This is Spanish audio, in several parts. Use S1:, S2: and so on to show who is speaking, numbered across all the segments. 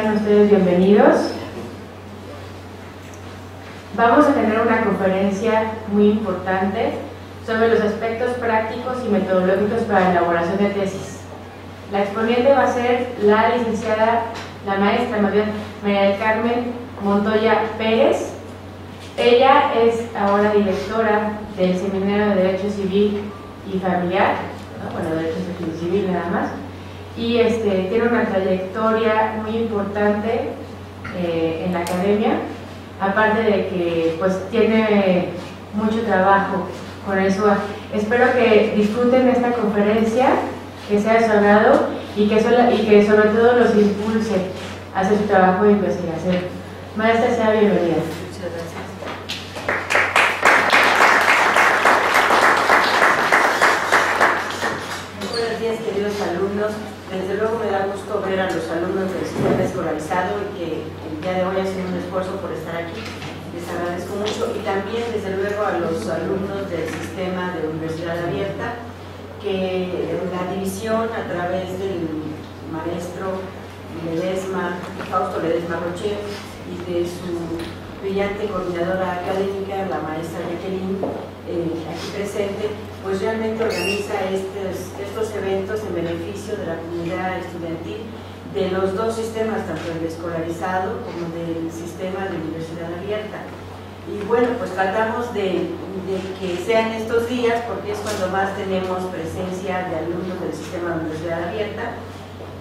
S1: sean ustedes bienvenidos. Vamos a tener una conferencia muy importante sobre los aspectos prácticos y metodológicos para la elaboración de tesis. La exponente va a ser la licenciada, la maestra María del Carmen Montoya Pérez. Ella es ahora directora del Seminario de Derecho Civil y Familiar, ¿no? Bueno, Derecho Civil nada más, y tiene una trayectoria muy importante en la academia, aparte de que pues tiene mucho trabajo con el SUA. Espero que disfruten esta conferencia, que sea de su agrado y que sobre todo los impulse a hacer su trabajo de investigación. Maestra, sea bienvenida.
S2: Muchas gracias. Buenos días, queridos alumnos. Desde luego me da gusto ver a los alumnos del sistema escolarizado y que el día de hoy hacen un esfuerzo por estar aquí. Les agradezco mucho. Y también, desde luego, a los alumnos del sistema de Universidad Abierta, que la división a través del maestro Fausto Ledesma Rocher y de su brillante coordinadora académica, la maestra Jacqueline, aquí presente, pues realmente organiza estos eventos en beneficio de la comunidad estudiantil de los dos sistemas, tanto del escolarizado como del sistema de Universidad Abierta. Y bueno, pues tratamos de que sean estos días, porque es cuando más tenemos presencia de alumnos del sistema de Universidad Abierta,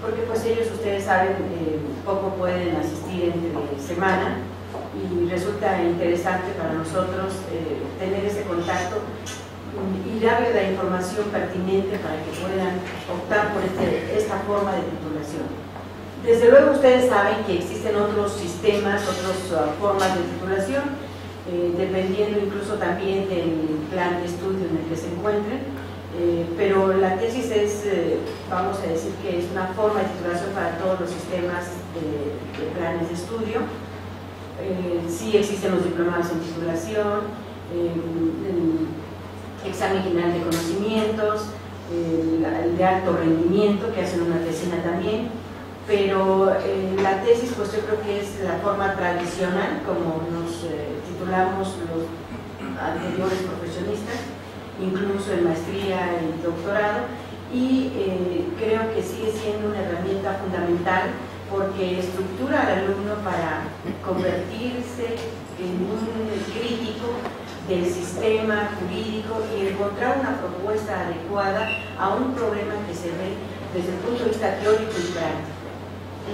S2: porque pues ellos, ustedes saben, poco pueden asistir entre semana, y resulta interesante para nosotros tener ese contacto y darles la información pertinente para que puedan optar por esta forma de titulación. Desde luego ustedes saben que existen otros sistemas, otras formas de titulación, dependiendo incluso también del plan de estudio en el que se encuentren, pero la tesis es, vamos a decir que es una forma de titulación para todos los sistemas de planes de estudio. Sí existen los diplomados en titulación, el examen general de conocimientos, el de alto rendimiento, que hacen una tesina también, pero la tesis pues yo creo que es la forma tradicional como nos titulamos los anteriores profesionistas, incluso en maestría y doctorado, y creo que sigue siendo una herramienta fundamental porque estructura al alumno para convertirse en un crítico del sistema jurídico y encontrar una propuesta adecuada a un problema que se ve desde el punto de vista teórico y práctico.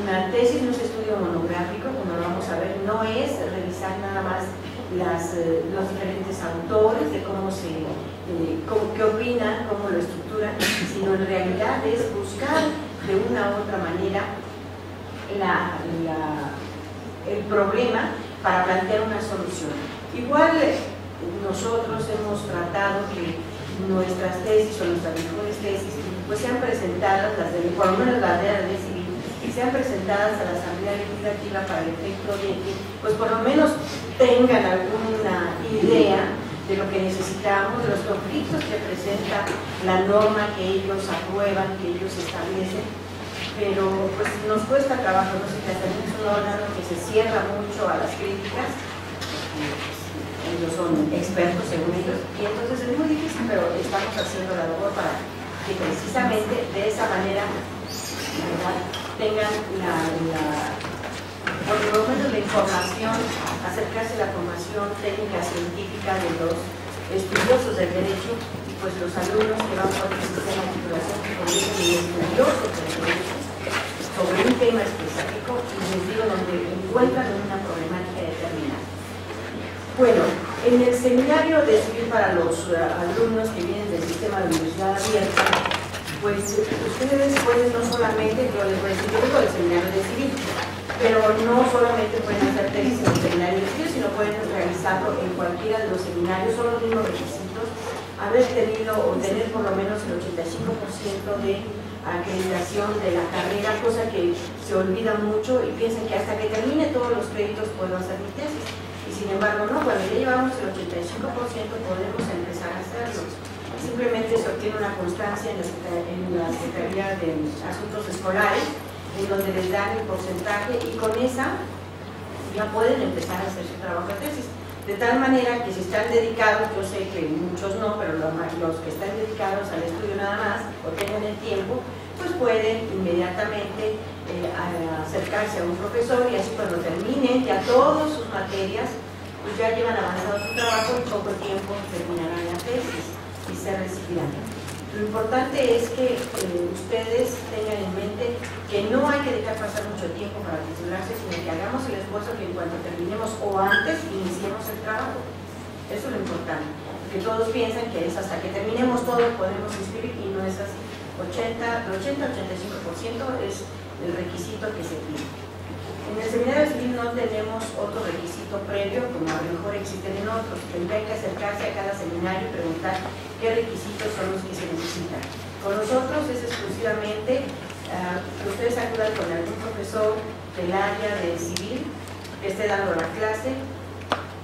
S2: Una tesis no es estudio monográfico, como lo vamos a ver, no es revisar nada más los diferentes autores de qué opinan, cómo lo estructuran, sino en realidad es buscar de una u otra manera el problema para plantear una solución. Igual nosotros hemos tratado que nuestras tesis o nuestras mejores tesis pues sean presentadas, por lo menos las de la ley civil, sean presentadas a la Asamblea Legislativa para el efecto de que pues por lo menos tengan alguna idea de lo que necesitamos, de los conflictos que presenta la norma que ellos aprueban, que ellos establecen, pero pues nos cuesta trabajo, no sé, que hasta es un órgano que se cierra mucho a las críticas, ellos son expertos según ellos, y entonces es muy difícil, pero estamos haciendo la labor para que precisamente de esa manera, ¿verdad?, tengan por lo menos la información, acercarse a la formación técnica científica de los estudiosos del derecho, y pues los alumnos que van por el sistema de titulación que convienen en estudiosos del derecho sobre un tema específico y les digo donde encuentran una problemática determinada. Bueno, en el seminario de civil para los alumnos que vienen del sistema de Universidad Abierta, pues ustedes pueden no solamente, yo les voy a decir, yo vengo del seminario de civil, pero no solamente pueden hacer tesis en el seminario de civil, sino pueden realizarlo en cualquiera de los seminarios, son los mismos requisitos, haber tenido o tener por lo menos el 85% de acreditación de la carrera, cosa que se olvida mucho y piensan que hasta que termine todos los créditos puedo hacer mi tesis. Y sin embargo, no, cuando ya llevamos el 85% podemos empezar a hacerlo. Simplemente se obtiene una constancia en la Secretaría de Asuntos Escolares en donde les dan el porcentaje y con esa ya pueden empezar a hacer su trabajo de tesis. De tal manera que si están dedicados, yo sé que muchos no, pero los que están dedicados al estudio nada más o tengan el tiempo, pues pueden inmediatamente acercarse a un profesor y así cuando terminen ya todas sus materias, pues ya llevan avanzado su trabajo y poco tiempo terminarán la tesis y se recibirán. Lo importante es que ustedes tengan en mente que no hay que dejar pasar mucho tiempo para titularse, sino que hagamos el esfuerzo que en cuanto terminemos o antes iniciemos el trabajo. Eso es lo importante, porque todos piensan que es hasta que terminemos todo podemos inscribir y no es así. 80-85% es el requisito que se pide. En el seminario civil no tenemos otro requisito previo, como a lo mejor existen en otros. Tendrá que acercarse a cada seminario y preguntar qué requisitos son los que se necesitan. Con nosotros es exclusivamente que ustedes acudan con algún profesor del área de civil que esté dando la clase,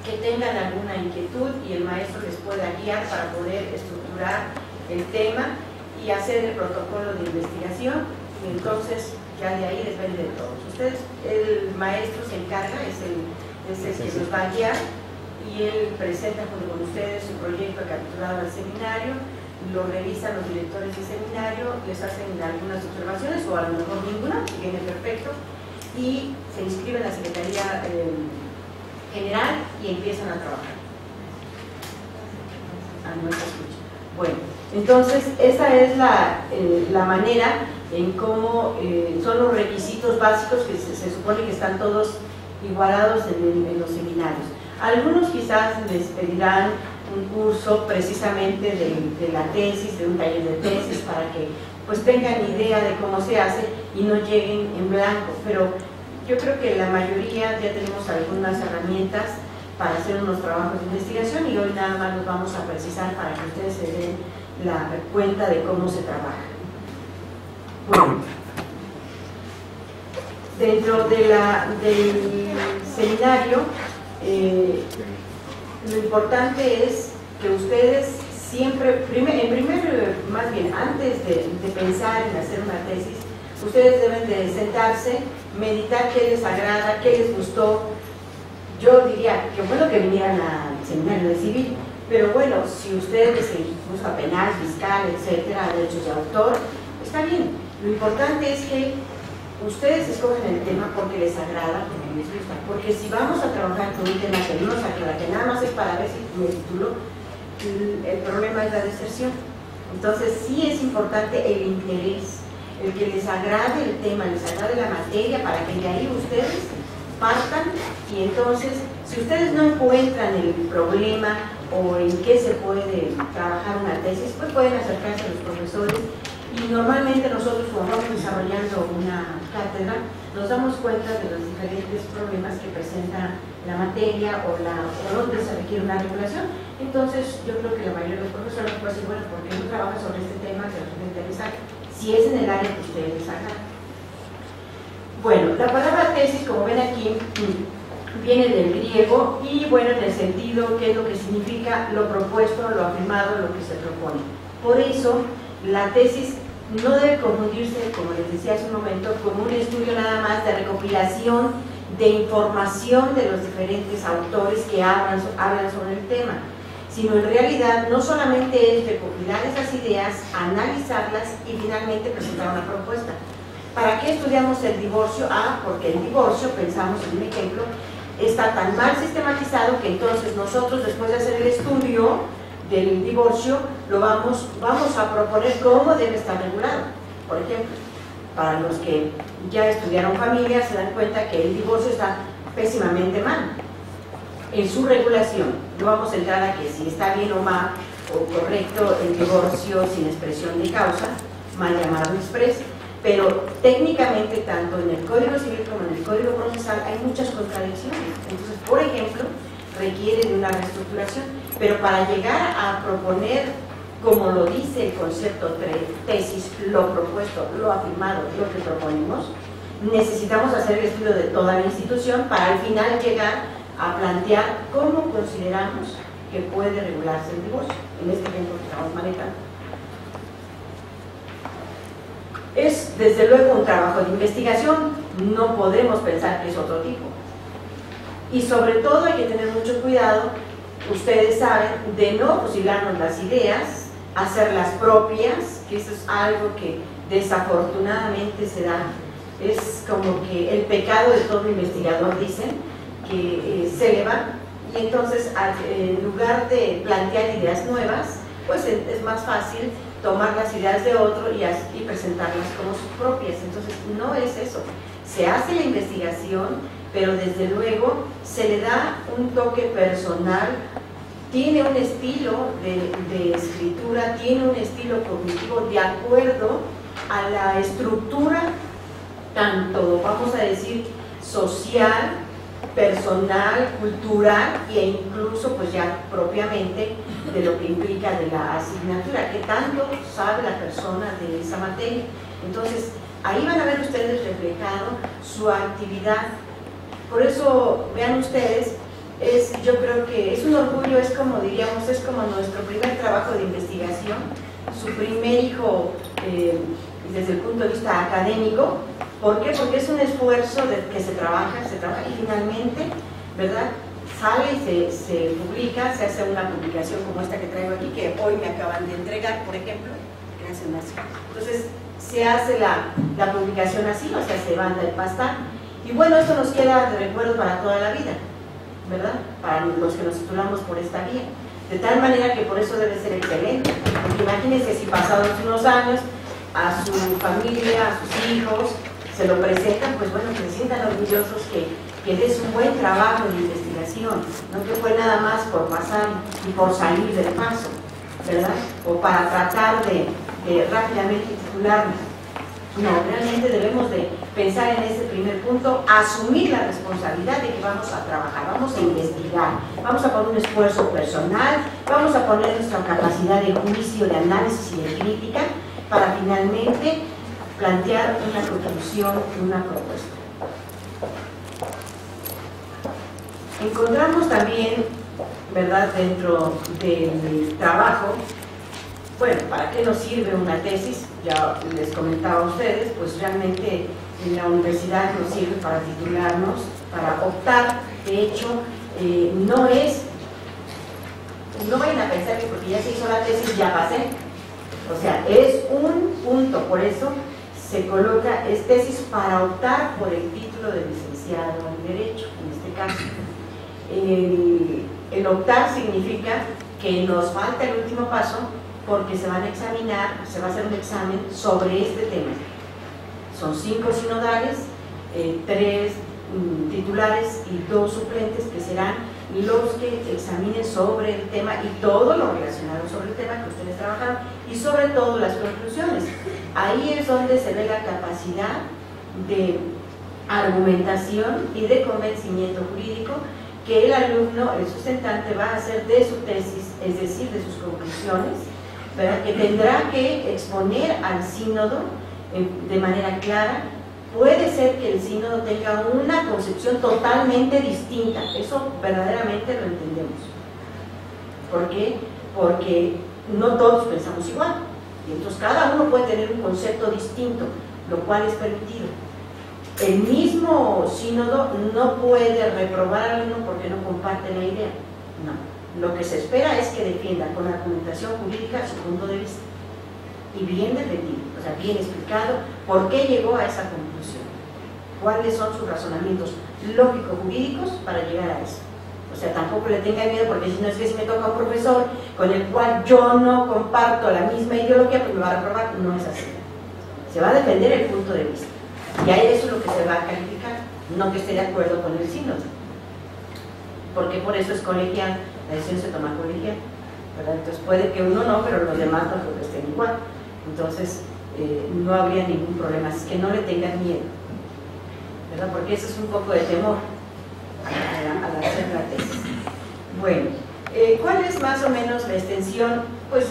S2: que tengan alguna inquietud y el maestro les pueda guiar para poder estructurar el tema y hacer el protocolo de investigación, y entonces ya de ahí depende de todos. Ustedes, el maestro se encarga, es el que nos va a guiar, y él presenta junto con ustedes su proyecto capturado al seminario, lo revisan los directores del seminario, les hacen algunas observaciones o a lo mejor ninguna, si viene perfecto, y se inscriben a la Secretaría General y empiezan a trabajar. No se escucha. Bueno, entonces esa es la manera en cómo son los requisitos básicos que se supone que están todos igualados en los seminarios. Algunos quizás les pedirán un curso precisamente de la tesis, de un taller de tesis, para que pues tengan idea de cómo se hace y no lleguen en blanco, pero yo creo que la mayoría ya tenemos algunas herramientas para hacer unos trabajos de investigación y hoy nada más los vamos a precisar para que ustedes se den la cuenta de cómo se trabaja. Bueno, dentro del seminario, lo importante es que ustedes siempre, más bien antes de pensar en hacer una tesis, ustedes deben de sentarse, meditar qué les agrada, qué les gustó. Yo diría que bueno que vinieran al seminario de civil, pero bueno, si ustedes les gusta penal, fiscal, etcétera, derechos de autor, está bien. Lo importante es que ustedes escogen el tema porque les agrada, porque les gusta, porque si vamos a trabajar con un tema que no nos agrada, que nada más es para ver si me titulo, el problema es la deserción. Entonces sí es importante el interés, el que les agrade el tema, les agrade la materia, para que de ahí ustedes partan y entonces, si ustedes no encuentran el problema o en qué se puede trabajar una tesis, pues pueden acercarse a los profesores y normalmente nosotros, como vamos desarrollando una cátedra, nos damos cuenta de los diferentes problemas que presenta la materia o donde se requiere una regulación. Entonces yo creo que la mayoría de los profesores pueden decir, bueno, ¿por qué no trabajan sobre este tema que les interesa? Si es en el área que ustedes hagan. Bueno, la palabra tesis, como ven aquí, viene del griego y bueno, en el sentido, ¿qué es lo que significa? Lo propuesto, lo afirmado, lo que se propone. Por eso, la tesis no debe confundirse, como les decía hace un momento, con un estudio nada más de recopilación de información de los diferentes autores que hablan sobre el tema, sino en realidad no solamente es recopilar esas ideas, analizarlas y finalmente presentar una propuesta. ¿Para qué estudiamos el divorcio? Porque el divorcio, pensamos en un ejemplo, está tan mal sistematizado que entonces nosotros, después de hacer el estudio del divorcio, lo vamos a proponer cómo debe estar regulado. Por ejemplo, para los que ya estudiaron familia se dan cuenta que el divorcio está pésimamente mal en su regulación. No vamos a entrar a que si está bien o mal o correcto el divorcio sin expresión de causa, mal llamado express, pero técnicamente tanto en el Código Civil como en el Código Procesal hay muchas contradicciones. Entonces, por ejemplo, requiere de una reestructuración, pero para llegar a proponer, como lo dice el concepto tesis, lo propuesto, lo afirmado, lo que proponemos, necesitamos hacer el estudio de toda la institución para al final llegar a plantear cómo consideramos que puede regularse el divorcio, en este ejemplo que estamos manejando. es desde luego un trabajo de investigación, no podemos pensar que es otro tipo. Y sobre todo hay que tener mucho cuidado, ustedes saben, de no fusilarnos las ideas, hacerlas propias, que eso es algo que desafortunadamente se da. Es como que el pecado de todo investigador, dicen, que se le va, y entonces en lugar de plantear ideas nuevas, pues es más fácil tomar las ideas de otro y presentarlas como sus propias. Entonces no es eso, se hace la investigación, pero desde luego se le da un toque personal, tiene un estilo de escritura, tiene un estilo cognitivo de acuerdo a la estructura, tanto, vamos a decir, social, personal, cultural e incluso pues ya propiamente de lo que implica de la asignatura, que tanto sabe la persona de esa materia. Entonces ahí van a ver ustedes reflejado su actividad. Por eso vean ustedes, yo creo que es un orgullo, es como diríamos, es como nuestro primer trabajo de investigación, su primer hijo desde el punto de vista académico. ¿Por qué? Porque es un esfuerzo que se trabaja y finalmente, ¿verdad?, sale y se publica, se hace una publicación como esta que traigo aquí, que hoy me acaban de entregar, por ejemplo. Gracias, Marcia. Entonces, se hace la publicación así, o sea, se manda el pastel. Y bueno, esto nos queda de recuerdo para toda la vida, ¿verdad?, para los que nos titulamos por esta vía. De tal manera que por eso debe ser excelente. Porque imagínense si pasados unos años a su familia, a sus hijos, se lo presentan, pues bueno, que se sientan orgullosos que es un buen trabajo de investigación, no que fue nada más por pasar y por salir del paso, ¿verdad? O para tratar de rápidamente titularnos. No, realmente debemos de pensar en ese primer punto, asumir la responsabilidad de que vamos a trabajar, vamos a investigar, vamos a poner un esfuerzo personal, vamos a poner nuestra capacidad de juicio, de análisis y de crítica para finalmente plantear una conclusión y una propuesta. Encontramos también, ¿verdad?, dentro del trabajo, bueno, ¿para qué nos sirve una tesis? Ya les comentaba a ustedes, pues realmente en la universidad nos sirve para titularnos, para optar. De hecho, no vayan a pensar que porque ya se hizo la tesis ya pasé. O sea, es un punto, por eso se coloca, es tesis para optar por el título de licenciado en Derecho, en este caso. El optar significa que nos falta el último paso porque se van a examinar, se va a hacer un examen sobre este tema. Son 5 sinodales, 3 titulares y 2 suplentes que serán los que examinen sobre el tema y todo lo relacionado sobre el tema que ustedes trabajaron y sobre todo las conclusiones. Ahí es donde se ve la capacidad de argumentación y de convencimiento jurídico que el alumno, el sustentante, va a hacer de su tesis, es decir, de sus conclusiones, ¿verdad?, que tendrá que exponer al sínodo de manera clara. Puede ser que el sínodo tenga una concepción totalmente distinta, eso verdaderamente lo entendemos. ¿Por qué? Porque no todos pensamos igual, y entonces cada uno puede tener un concepto distinto, lo cual es permitido. El mismo sínodo no puede reprobar al alumno porque no comparte la idea, no. Lo que se espera es que defienda con argumentación jurídica su punto de vista y bien defendido, o sea, bien explicado por qué llegó a esa conclusión, cuáles son sus razonamientos lógico-jurídicos para llegar a eso. O sea, tampoco le tenga miedo porque si no es que si me toca un profesor con el cual yo no comparto la misma ideología, pues me va a reprobar. No es así. Se va a defender el punto de vista y a eso es lo que se va a calificar, no que esté de acuerdo con el sínodo, porque por eso es colegial, la decisión se toma colegial, ¿verdad? Entonces puede que uno no, pero los demás no lo estén igual. Entonces no habría ningún problema, así que no le tengan miedo, ¿verdad? Porque eso es un poco de temor al hacer la tesis. Bueno, ¿cuál es más o menos la extensión? Pues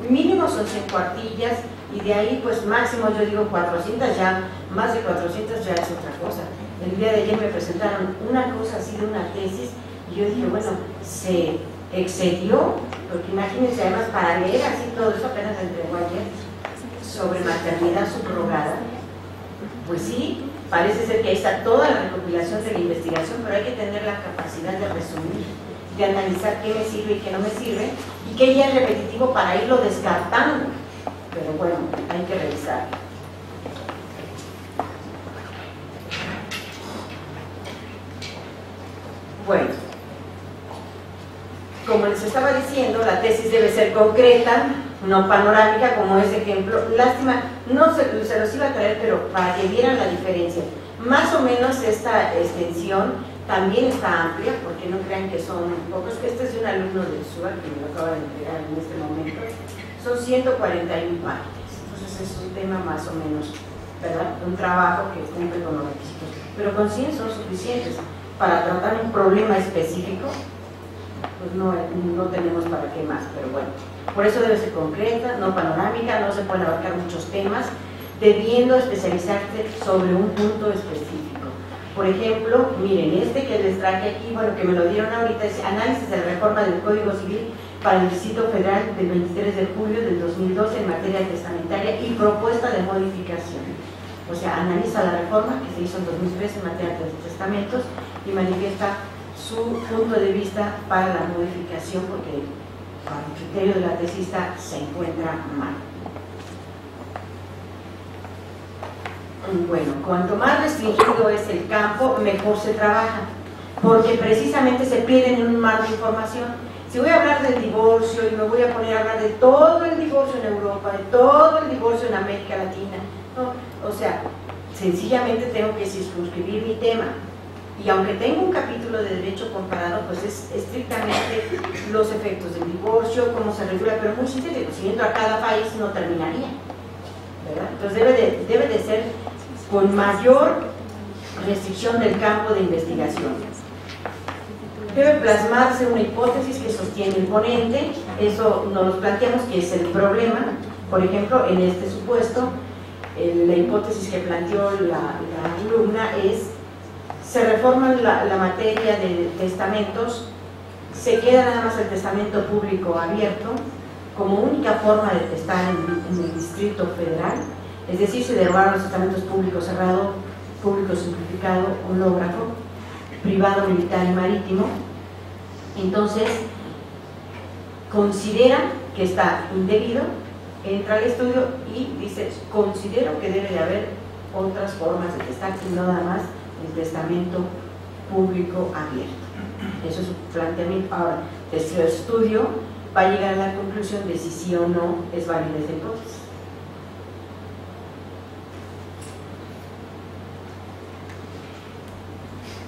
S2: mínimo son 100 cuartillas y de ahí pues máximo yo digo 400, ya más de 400 ya es otra cosa. El día de ayer me presentaron una cosa así de una tesis y yo dije, bueno, se excedió, porque imagínense, además para leer así todo eso apenas entregó ayer. sobre maternidad subrogada, pues sí, parece ser que ahí está toda la recopilación de la investigación, pero hay que tener la capacidad de resumir, de analizar qué me sirve y qué no me sirve, y qué ya es repetitivo para irlo descartando. Pero bueno, hay que revisar. Bueno, como les estaba diciendo, la tesis debe ser concreta, no panorámica, como ese ejemplo. Lástima, no se los iba a traer, pero para que vieran la diferencia. Más o menos esta extensión también está amplia, porque no crean que son pocos. Este es de un alumno del SUA que me lo acaba de entregar en este momento. Son 141 páginas. Entonces es un tema más o menos, ¿verdad? Un trabajo que cumple con los requisitos. Pero con 100 son suficientes para tratar un problema específico. Pues no tenemos para qué más, pero bueno. Por eso debe ser concreta, no panorámica, no se pueden abarcar muchos temas, debiendo especializarse sobre un punto específico. Por ejemplo, miren, este que les traje aquí, bueno, que me lo dieron ahorita, es análisis de la reforma del Código Civil para el Distrito Federal del 23 de julio del 2012 en materia testamentaria y propuesta de modificación. O sea, analiza la reforma que se hizo en 2003 en materia de testamentos y manifiesta su punto de vista para la modificación, porque para el criterio de la tesista se encuentra mal. Bueno, cuanto más restringido es el campo, mejor se trabaja, porque precisamente se pierde en un mar de información. Si voy a hablar del divorcio y me voy a poner a hablar de todo el divorcio en Europa, de todo el divorcio en América Latina, no, o sea, sencillamente tengo que circunscribir mi tema. Y aunque tengo un capítulo de derecho comparado, pues es estrictamente los efectos del divorcio, cómo se regula, pero muy sintético. Si entro a cada país no terminaría, ¿verdad? Entonces debe de ser con mayor restricción del campo de investigación. Debe plasmarse una hipótesis que sostiene el ponente. Eso nos planteamos que es el problema. Por ejemplo, en este supuesto, la hipótesis que planteó la alumna es: se reforma la materia de testamentos, se queda nada más el testamento público abierto como única forma de testar en el Distrito Federal, es decir, se derogaron los testamentos públicos cerrado, público simplificado, hológrafo, privado, militar y marítimo. Entonces, considera que está indebido, entra al estudio y dice: considero que debe de haber otras formas de testar y no nada más el testamento público abierto. Eso es un planteamiento. Ahora, este estudio va a llegar a la conclusión de si sí o no es válida esa hipótesis.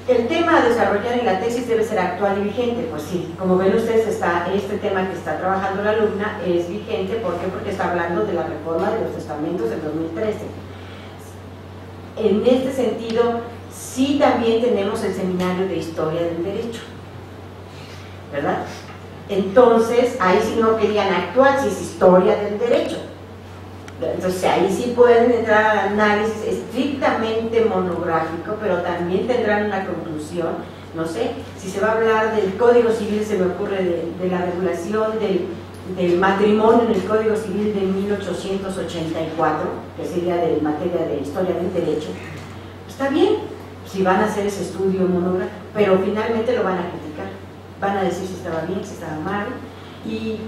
S2: El tema a desarrollar en la tesis debe ser actual y vigente. Pues sí, como ven ustedes, este tema que está trabajando la alumna es vigente. ¿Por qué? Porque está hablando de la reforma de los testamentos del 2013. En este sentido, sí también tenemos el seminario de Historia del Derecho, ¿verdad? Entonces, ahí sí no querían actual, si es Historia del Derecho. Entonces, ahí sí pueden entrar al análisis estrictamente monográfico, pero también tendrán una conclusión. No sé, si se va a hablar del Código Civil, se me ocurre de la regulación del matrimonio en el Código Civil de 1884, que sería de materia de Historia del Derecho. Está bien, si van a hacer ese estudio monográfico, pero finalmente lo van a criticar, van a decir si estaba bien, si estaba mal, y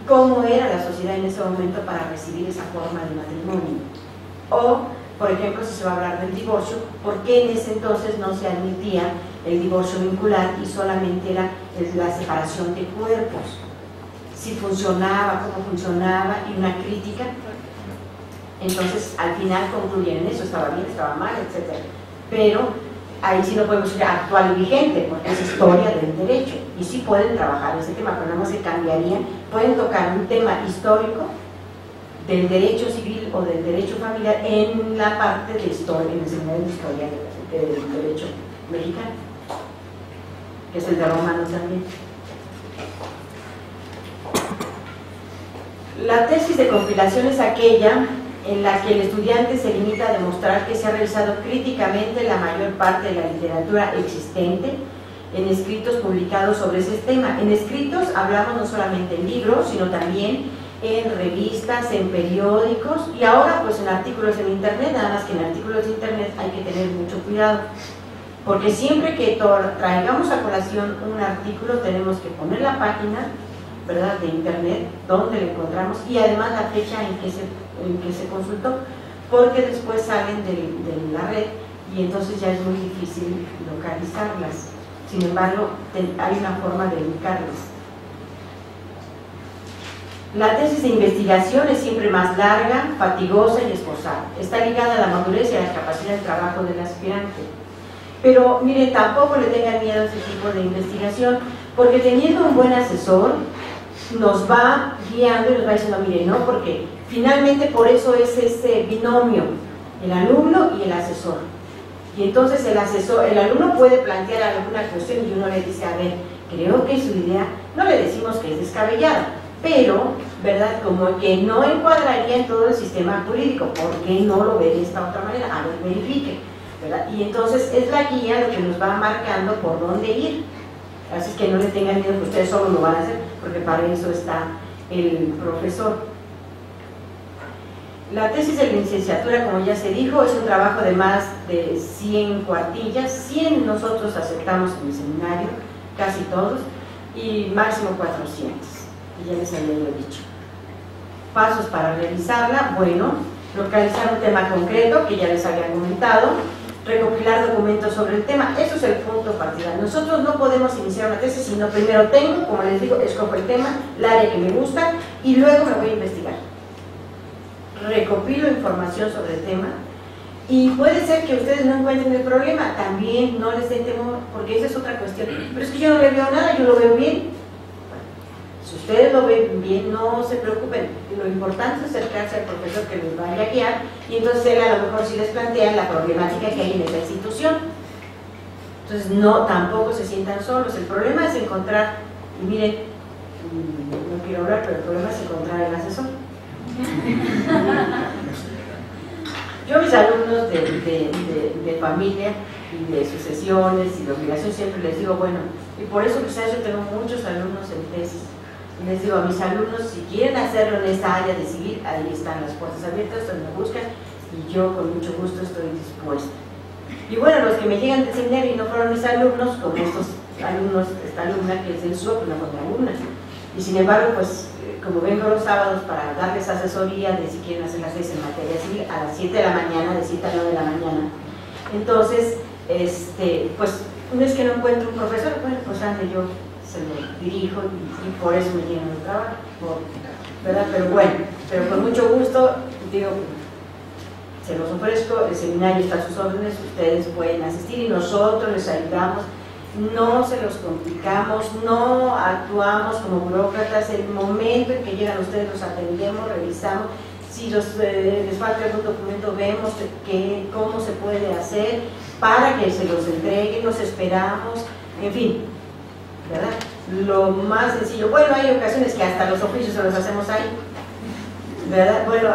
S2: cómo era la sociedad en ese momento para recibir esa forma de matrimonio. O, por ejemplo, si se va a hablar del divorcio, ¿por qué en ese entonces no se admitía el divorcio vincular y solamente era la separación de cuerpos? Si funcionaba, cómo funcionaba, y una crítica. Entonces, al final concluyen en eso: estaba bien, estaba mal, etc. Pero ahí sí no podemos ir a actual y vigente, porque es historia del derecho, y sí pueden trabajar ese tema, pero nada más se cambiaría. Pueden tocar un tema histórico del derecho civil o del derecho familiar en la parte de historia, en el seminario de historia del derecho mexicano, que es el de romanos también. La tesis de compilación es aquella en la que el estudiante se limita a demostrar que se ha revisado críticamente la mayor parte de la literatura existente en escritos publicados sobre ese tema. En escritos hablamos no solamente en libros, sino también en revistas, en periódicos y ahora pues en artículos en internet, nada más que en artículos de internet hay que tener mucho cuidado, porque siempre que traigamos a colación un artículo tenemos que poner la página, ¿verdad?, de internet, donde lo encontramos y además la fecha en que se consultó, porque después salen de la red y entonces ya es muy difícil localizarlas. Sin embargo, hay una forma de ubicarlas. La tesis de investigación es siempre más larga, fatigosa y esforzada. Está ligada a la madurez y a la capacidad de trabajo del aspirante. Pero, mire, tampoco le tengan miedo a este tipo de investigación, porque teniendo un buen asesor, nos va guiando y nos va diciendo, mire, no, porque finalmente por eso es este binomio, el alumno y el asesor. Y entonces el alumno puede plantear alguna cuestión y uno le dice, a ver, creo que su idea, no le decimos que es descabellada, pero, ¿verdad?, como que no encuadraría en todo el sistema jurídico, ¿por qué no lo ve de esta otra manera? A ver, verifique, ¿verdad? Y entonces es la guía lo que nos va marcando por dónde ir. Así que no le tengan miedo que ustedes solo lo van a hacer, porque para eso está el profesor. La tesis de licenciatura, como ya se dijo, es un trabajo de más de 100 cuartillas. 100 nosotros aceptamos en el seminario, casi todos, y máximo 400. Y ya les había dicho. Pasos para realizarla, bueno, localizar un tema concreto, que ya les había comentado, recopilar documentos sobre el tema, eso es el punto partidario. Nosotros no podemos iniciar una tesis, sino primero tengo, como les digo, escojo el tema, el área que me gusta, y luego me voy a investigar. Recopilo información sobre el tema, y puede ser que ustedes no encuentren el problema, también no les den temor, porque esa es otra cuestión. Pero es que yo no le veo nada, yo lo veo bien. Si ustedes lo ven bien, no se preocupen. Lo importante es acercarse al profesor que les vaya a guiar y entonces él a lo mejor sí les plantea la problemática que hay en esa institución. Entonces no, tampoco se sientan solos. El problema es encontrar, y miren, no quiero hablar, pero el problema es encontrar el asesor. Yo a mis alumnos de familia y de sucesiones y de obligación siempre les digo, bueno, y por eso quizás yo tengo muchos alumnos en tesis. Les digo a mis alumnos, si quieren hacerlo en esta área de civil, ahí están las puertas abiertas, donde me buscan, y yo con mucho gusto estoy dispuesta. Y bueno, los que me llegan del seminario y no fueron mis alumnos, como estos alumnos, esta alumna que es del SUO, pues no fue mi alumna. Y sin embargo, pues, como vengo los sábados para darles asesoría de si quieren hacer la tesis en materia civil, a las 7 de la mañana, de 7 a 9 de la mañana. Entonces, pues, no es que no encuentro un profesor, bueno, pues ande yo se lo dirijo y por eso me llenan el trabajo, ¿verdad? Pero bueno, pero con mucho gusto, digo, se los ofrezco, el seminario está a sus órdenes, ustedes pueden asistir y nosotros les ayudamos, no se los complicamos, no actuamos como burócratas, el momento en que llegan ustedes los atendemos, revisamos, si les falta algún documento vemos cómo se puede hacer para que se los entreguen, los esperamos, en fin, ¿verdad? Lo más sencillo. Bueno, hay ocasiones que hasta los oficios se los hacemos ahí, ¿verdad? Bueno,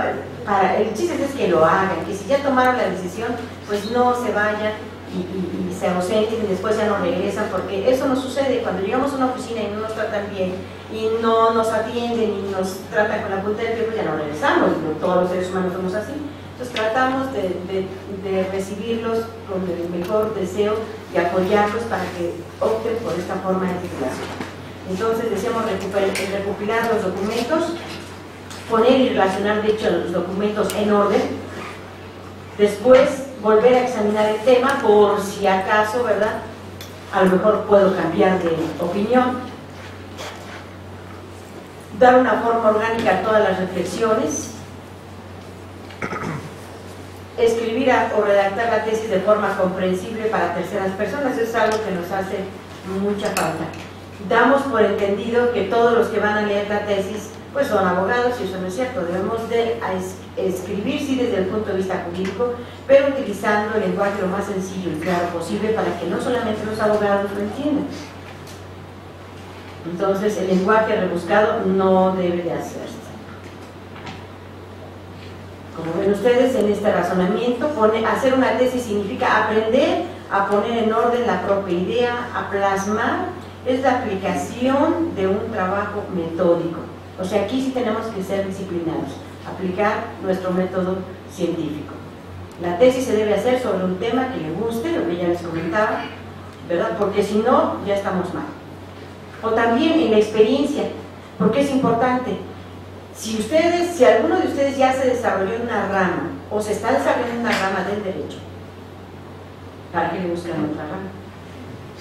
S2: el chiste es que lo hagan, que si ya tomaron la decisión, pues no se vayan y se ausenten y después ya no regresan, porque eso no sucede. Cuando llegamos a una oficina y no nos tratan bien y no nos atienden y nos tratan con la punta del pie, pues ya no regresamos. Todos los seres humanos somos así. Entonces tratamos de recibirlos con el mejor deseo y apoyarlos para que opten por esta forma de titulación. Entonces decíamos recopilar los documentos, poner y relacionar de hecho los documentos en orden, después volver a examinar el tema por si acaso, ¿verdad? A lo mejor puedo cambiar de opinión, dar una forma orgánica a todas las reflexiones, escribir o redactar la tesis de forma comprensible para terceras personas. Eso es algo que nos hace mucha falta. Damos por entendido que todos los que van a leer la tesis pues son abogados, y eso no es cierto. Debemos de escribir sí desde el punto de vista jurídico, pero utilizando el lenguaje lo más sencillo y claro posible para que no solamente los abogados lo entiendan. Entonces el lenguaje rebuscado no debe de hacerse. Como ven ustedes en este razonamiento, hacer una tesis significa aprender a poner en orden la propia idea, a plasmar, es la aplicación de un trabajo metódico. O sea, aquí sí tenemos que ser disciplinados, aplicar nuestro método científico. La tesis se debe hacer sobre un tema que le guste, lo que ya les comentaba, ¿verdad? Porque si no, ya estamos mal. O también en la experiencia, porque es importante. Si alguno de ustedes ya se desarrolló en una rama, o se está desarrollando en una rama del derecho, ¿para qué le buscan otra rama?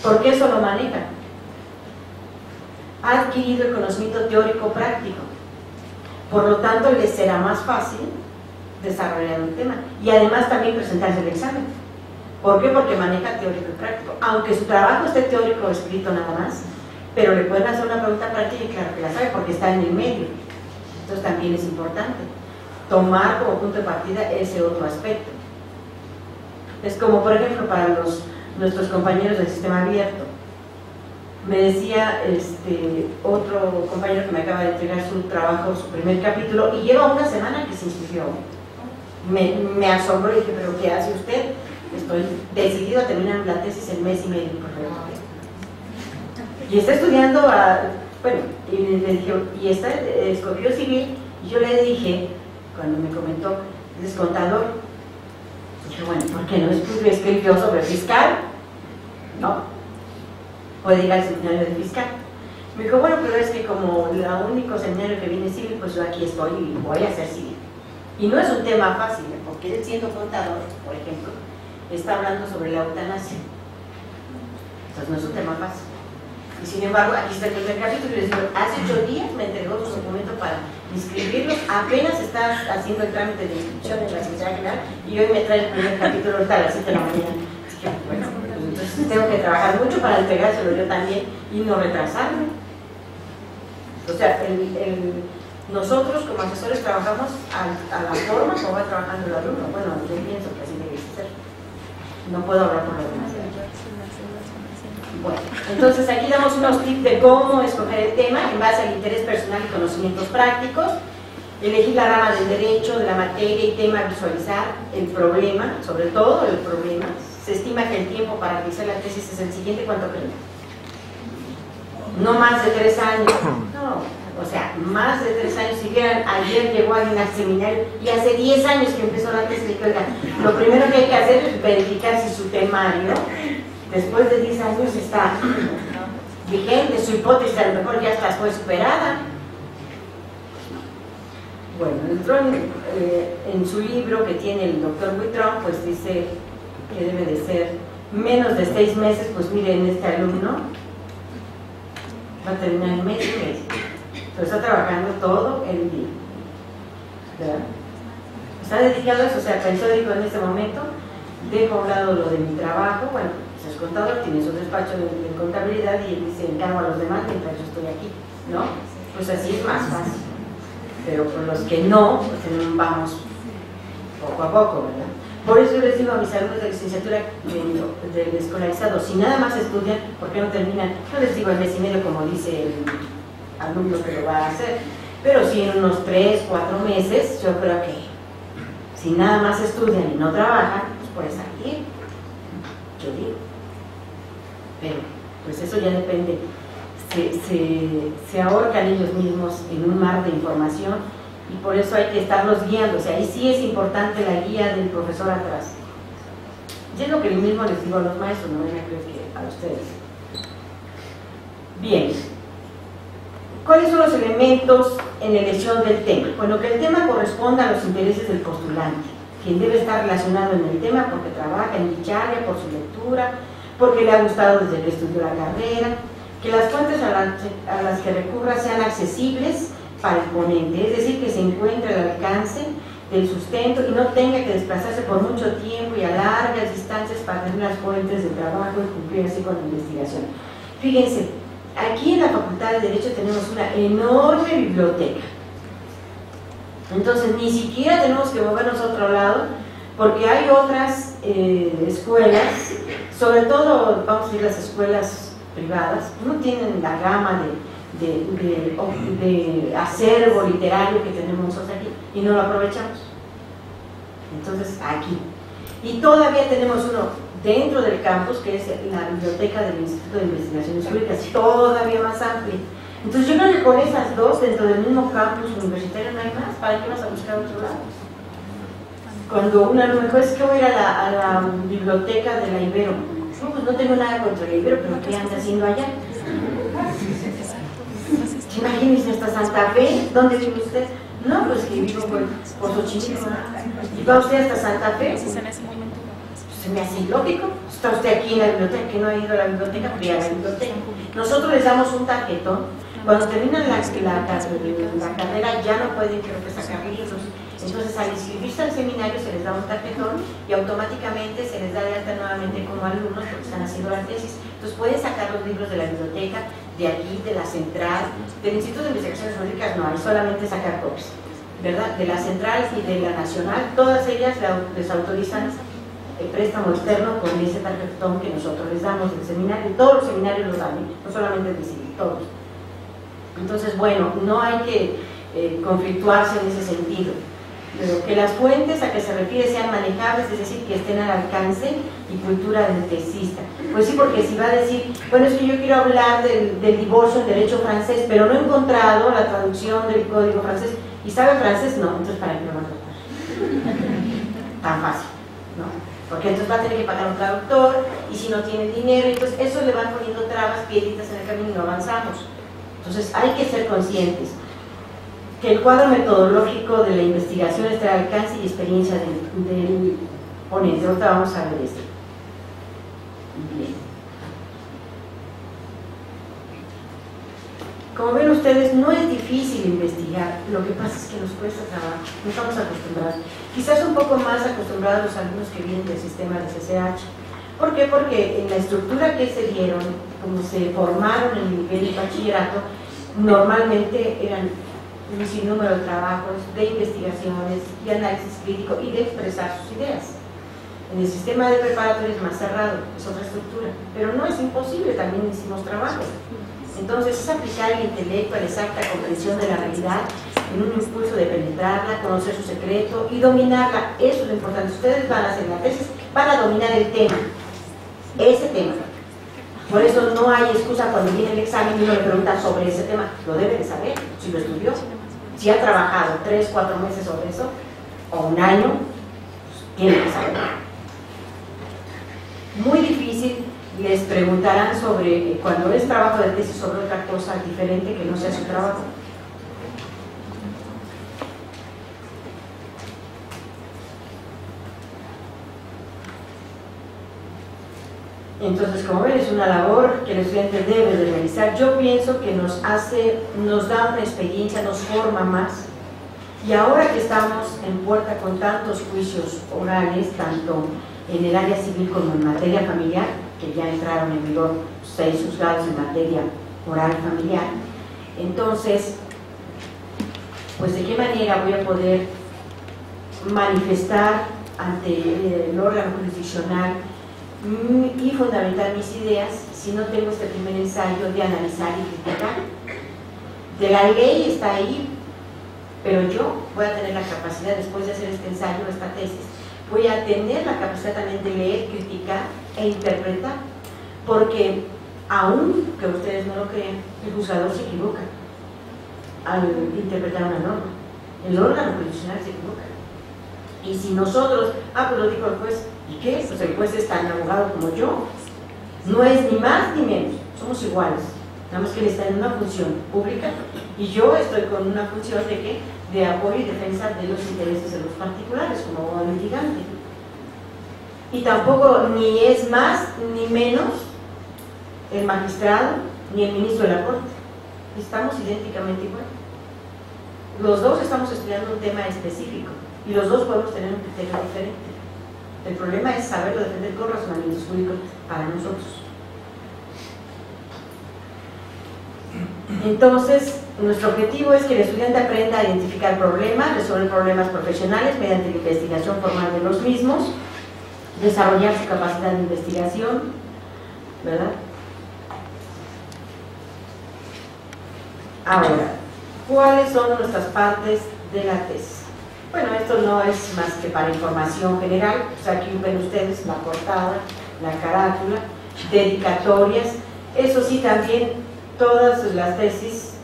S2: Porque eso lo maneja. Ha adquirido el conocimiento teórico práctico. Por lo tanto, les será más fácil desarrollar un tema y además también presentarse el examen. ¿Por qué? Porque maneja teórico y práctico, aunque su trabajo esté teórico o escrito nada más, pero le pueden hacer una pregunta práctica y claro que la sabe porque está en el medio. Entonces también es importante tomar como punto de partida ese otro aspecto. Es como por ejemplo para nuestros compañeros del sistema abierto. Me decía otro compañero que me acaba de entregar su trabajo, su primer capítulo, y lleva una semana que se inscribió. Me asombró y dije, ¿pero qué hace usted? Estoy decidido a terminar la tesis en mes y medio, por favor. Y está estudiando, y le dije, y escogió civil, y yo le dije, cuando me comentó, es contador, dije, bueno, ¿por qué no escribió sobre fiscal? No, puede ir al seminario de fiscal. Me dijo, bueno, pero es que como el único seminario que viene civil, pues yo aquí estoy y voy a hacer civil. Y no es un tema fácil, porque él siendo contador, por ejemplo, está hablando sobre la eutanasia. Entonces no es un tema fácil. Y sin embargo, aquí está el primer capítulo y les digo, hace 8 días me entregó su documento para inscribirlo, apenas está haciendo el trámite de inscripción en la Secretaría General y hoy me trae el primer capítulo ahorita a las 7 de la mañana. Así que, bueno, pues entonces tengo que trabajar mucho para entregárselo yo también y no retrasarme. O sea, nosotros como asesores trabajamos a la forma como va trabajando el alumno. Bueno, yo pienso que así debe ser. No puedo hablar por los demás. Bueno, entonces aquí damos unos tips de cómo escoger el tema en base al interés personal y conocimientos prácticos, elegir la rama del derecho, de la materia y tema, visualizar el problema, sobre todo el problema. Se estima que el tiempo para realizar la tesis es el siguiente, ¿cuánto creen? No más de 3 años, no, o sea, más de 3 años. Si vieran, ayer llegó alguien al seminario y hace 10 años que empezó la tesis, y oiga, lo primero que hay que hacer es verificar si su temario después de 10 años está vigente, su hipótesis a lo mejor ya hasta fue superada. Bueno, en su libro que tiene el doctor Whitron, pues dice que debe de ser menos de 6 meses. Pues miren, este alumno va a terminar en mes y medio, pero está trabajando todo el día, ¿verdad? Está dedicado a eso, o sea, pensó, dijo en este momento, dejo a un lado lo de mi trabajo, bueno, es contador, tiene su despacho de contabilidad y él dice, encargo a los demás mientras yo estoy aquí, ¿no? Pues así es más fácil. Pero con los que no, pues vamos poco a poco, ¿verdad? Por eso yo les digo a mis alumnos de licenciatura del escolarizado, si nada más estudian, ¿por qué no terminan? No les digo el mes y medio como dice el alumno que lo va a hacer, pero sí en unos 3, 4 meses, yo creo que si nada más estudian y no trabajan, pues puede salir, yo digo. Pero pues eso ya depende, se ahorcan ellos mismos en un mar de información y por eso hay que estarlos guiando. O sea, ahí sí es importante la guía del profesor atrás. Y es lo que yo mismo les digo a los maestros, no creo que a ustedes. Bien, ¿cuáles son los elementos en la elección del tema? Bueno, que el tema corresponda a los intereses del postulante, quien debe estar relacionado en el tema porque trabaja en dicha área, por su lectura, porque le ha gustado desde que estudió la carrera, que las fuentes a las que recurra sean accesibles para el ponente, es decir, que se encuentre al alcance del sustento y no tenga que desplazarse por mucho tiempo y a largas distancias para tener las fuentes de trabajo y cumplir así con la investigación. Fíjense, aquí en la Facultad de Derecho tenemos una enorme biblioteca. Entonces, ni siquiera tenemos que movernos a otro lado, porque hay otras escuelas, sobre todo, vamos a decir, las escuelas privadas, no tienen la gama de acervo literario que tenemos nosotros aquí y no lo aprovechamos. Entonces, aquí. Y todavía tenemos uno dentro del campus, que es la biblioteca del Instituto de Investigaciones Jurídicas, todavía más amplia. Entonces yo creo que con esas dos dentro del mismo campus universitario no hay más. ¿Para qué vas a buscar otro lado? Cuando una a lo mejor es que voy a ir a la biblioteca de la Ibero, no, pues no tengo nada contra la Ibero, pero ¿qué anda haciendo allá? Imagínense hasta Santa Fe. ¿Dónde vive usted? No, pues que vivo por Xochimilco. ¿Y va usted hasta Santa Fe? Se me hace ilógico. Está usted aquí en la biblioteca, que no ha ido a la biblioteca, pero ya a la biblioteca. Nosotros les damos un tarjetón. Cuando terminan la carrera ya no pueden, creo que, sacar libros. Entonces, al inscribirse al seminario se les da un tarjetón y automáticamente se les da de alta nuevamente como alumnos porque están haciendo la tesis. Entonces, pueden sacar los libros de la biblioteca, de aquí, de la central, del Instituto de Investigaciones Jurídicas no hay, solamente sacar copias, ¿verdad? De la central y de la nacional, todas ellas les autorizan el préstamo externo con ese tarjetón que nosotros les damos del seminario. Todos los seminarios los dan, no solamente el CIVIC, todos. Entonces, bueno, no hay que conflictuarse en ese sentido. Pero que las fuentes a que se refiere sean manejables, es decir, que estén al alcance y cultura del tesista. Pues sí, porque si va a decir, bueno, es que yo quiero hablar del divorcio en derecho francés, pero no he encontrado la traducción del código francés, y sabe francés, no, entonces ¿para qué lo van a tratar? Tan fácil, ¿no? Porque entonces va a tener que pagar un traductor, y si no tiene dinero, entonces eso le van poniendo trabas, piedritas en el camino y no avanzamos. Entonces hay que ser conscientes que el cuadro metodológico de la investigación está al alcance y experiencia del ponente. Ahorita vamos a ver esto. Bien. Como ven ustedes, no es difícil investigar, lo que pasa es que nos cuesta trabajo, no estamos acostumbrados. Quizás un poco más acostumbrados los alumnos que vienen del sistema de CCH. ¿Por qué? Porque en la estructura que se dieron, como se formaron en el nivel de bachillerato, normalmente eran un sinnúmero de trabajos, de investigaciones, de análisis crítico y de expresar sus ideas. En el sistema de preparatoria es más cerrado, es otra estructura, pero no es imposible, también hicimos trabajo. Entonces es aplicar el intelecto a la exacta comprensión de la realidad en un impulso de penetrarla, conocer su secreto y dominarla. Eso es lo importante. Ustedes van a hacer la tesis, van a dominar el tema, ese tema. Por eso no hay excusa cuando viene el examen y uno le pregunta sobre ese tema. Lo debe de saber, si lo estudió. Si ha trabajado 3, 4 meses sobre eso, o un año, pues tiene que saber. Muy difícil, les preguntarán sobre, cuando es trabajo de tesis, sobre otra cosa diferente que no sea su trabajo. Entonces, como ven, es una labor que el estudiante debe de realizar. Yo pienso que nos da una experiencia, nos forma más. Y ahora que estamos en puerta con tantos juicios orales, tanto en el área civil como en materia familiar, que ya entraron en vigor 6 juzgados en materia oral familiar, entonces, pues de qué manera voy a poder manifestar ante el órgano jurisdiccional y fundamentar mis ideas si no tengo este primer ensayo de analizar y criticar. De la ley está ahí, pero yo voy a tener la capacidad, después de hacer este ensayo, esta tesis, voy a tener la capacidad también de leer, criticar e interpretar, porque aún que ustedes no lo crean, el juzgador se equivoca al interpretar una norma, el órgano jurisdiccional se equivoca. Y si nosotros, pues lo dijo el juez, ¿y qué? Pues el juez es tan abogado como yo, no es ni más ni menos, somos iguales, nada más que él está en una función pública y yo estoy con una función de ¿qué? De apoyo y defensa de los intereses de los particulares como abogado litigante. Y tampoco ni es más ni menos el magistrado ni el ministro de la Corte, estamos idénticamente igual. Los dos estamos estudiando un tema específico y los dos podemos tener un criterio diferente. El problema es saberlo defender con razonamientos jurídicos para nosotros. Entonces, nuestro objetivo es que el estudiante aprenda a identificar problemas, resolver problemas profesionales mediante la investigación formal de los mismos, desarrollar su capacidad de investigación, ¿verdad? Ahora, ¿cuáles son nuestras partes de la tesis? Bueno, esto no es más que para información general, pues aquí ven ustedes la portada, la carátula, dedicatorias, eso sí también todas las tesis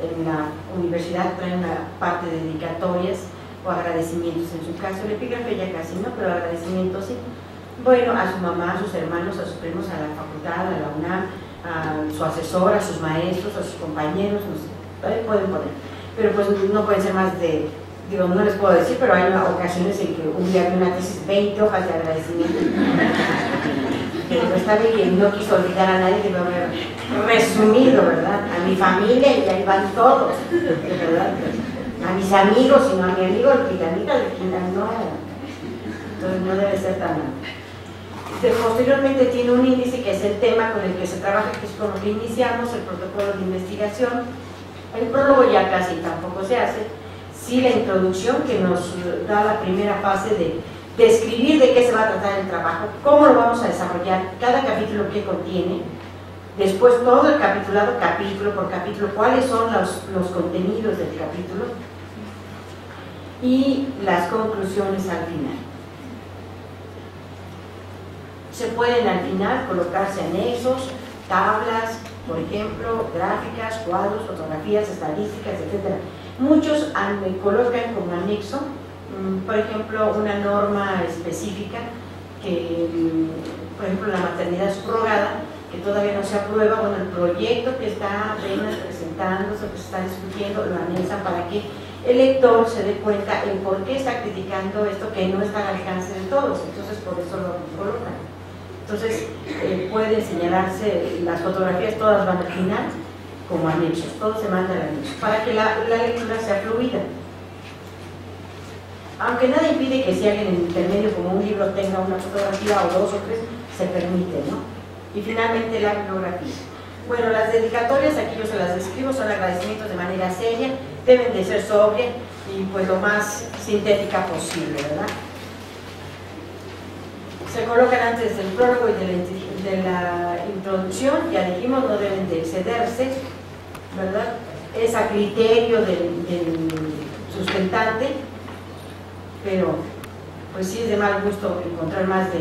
S2: en la universidad trae una parte de dedicatorias o agradecimientos. En su caso, el epígrafe ya casi no, pero agradecimientos sí. Bueno, a su mamá, a sus hermanos, a sus primos, a la facultad, a la UNAM, a su asesor, a sus maestros, a sus compañeros, no sé, pueden poner. Pero pues no pueden ser más de, digo, no les puedo decir, pero hay ocasiones en que un día vi una tesis 20 hojas de agradecimiento. Pero está bien que no quiso olvidar a nadie, que lo haber resumido, ¿verdad? A mi familia, y ahí van todos, ¿verdad? A mis amigos, sino a mi amigo el pitanita de quien no. Entonces no debe ser tan mal. Posteriormente tiene un índice que es el tema con el que se trabaja, que es con lo que iniciamos, el protocolo de investigación. El prólogo ya casi tampoco se hace. Sí, la introducción que nos da la primera fase de describir de qué se va a tratar el trabajo, cómo lo vamos a desarrollar, cada capítulo que contiene, después todo el capitulado, capítulo por capítulo, cuáles son los contenidos del capítulo y las conclusiones al final. Se pueden al final colocarse anexos, tablas, por ejemplo, gráficas, cuadros, fotografías, estadísticas, etc. Muchos colocan como anexo, por ejemplo, una norma específica que, por ejemplo, la maternidad subrogada, que todavía no se aprueba. Bueno, el proyecto que está apenas presentándose, que se está discutiendo, lo anexan para que el lector se dé cuenta en por qué está criticando esto que no está al alcance de todos, entonces por eso lo colocan. Entonces puede señalarse, las fotografías todas van al final como anexos, todo se manda al anexo, para que la lectura sea fluida. Aunque nada impide que si alguien en intermedio, como un libro, tenga una fotografía o dos o tres, se permite, ¿no? Y finalmente la bibliografía. Bueno, las dedicatorias, aquí yo se las describo, son agradecimientos de manera seria, deben de ser sobria y pues lo más sintética posible, ¿verdad? Se colocan antes del prólogo y de la introducción, ya dijimos, no deben de excederse, ¿verdad? Es a criterio del sustentante, pero pues sí es de mal gusto encontrar más de,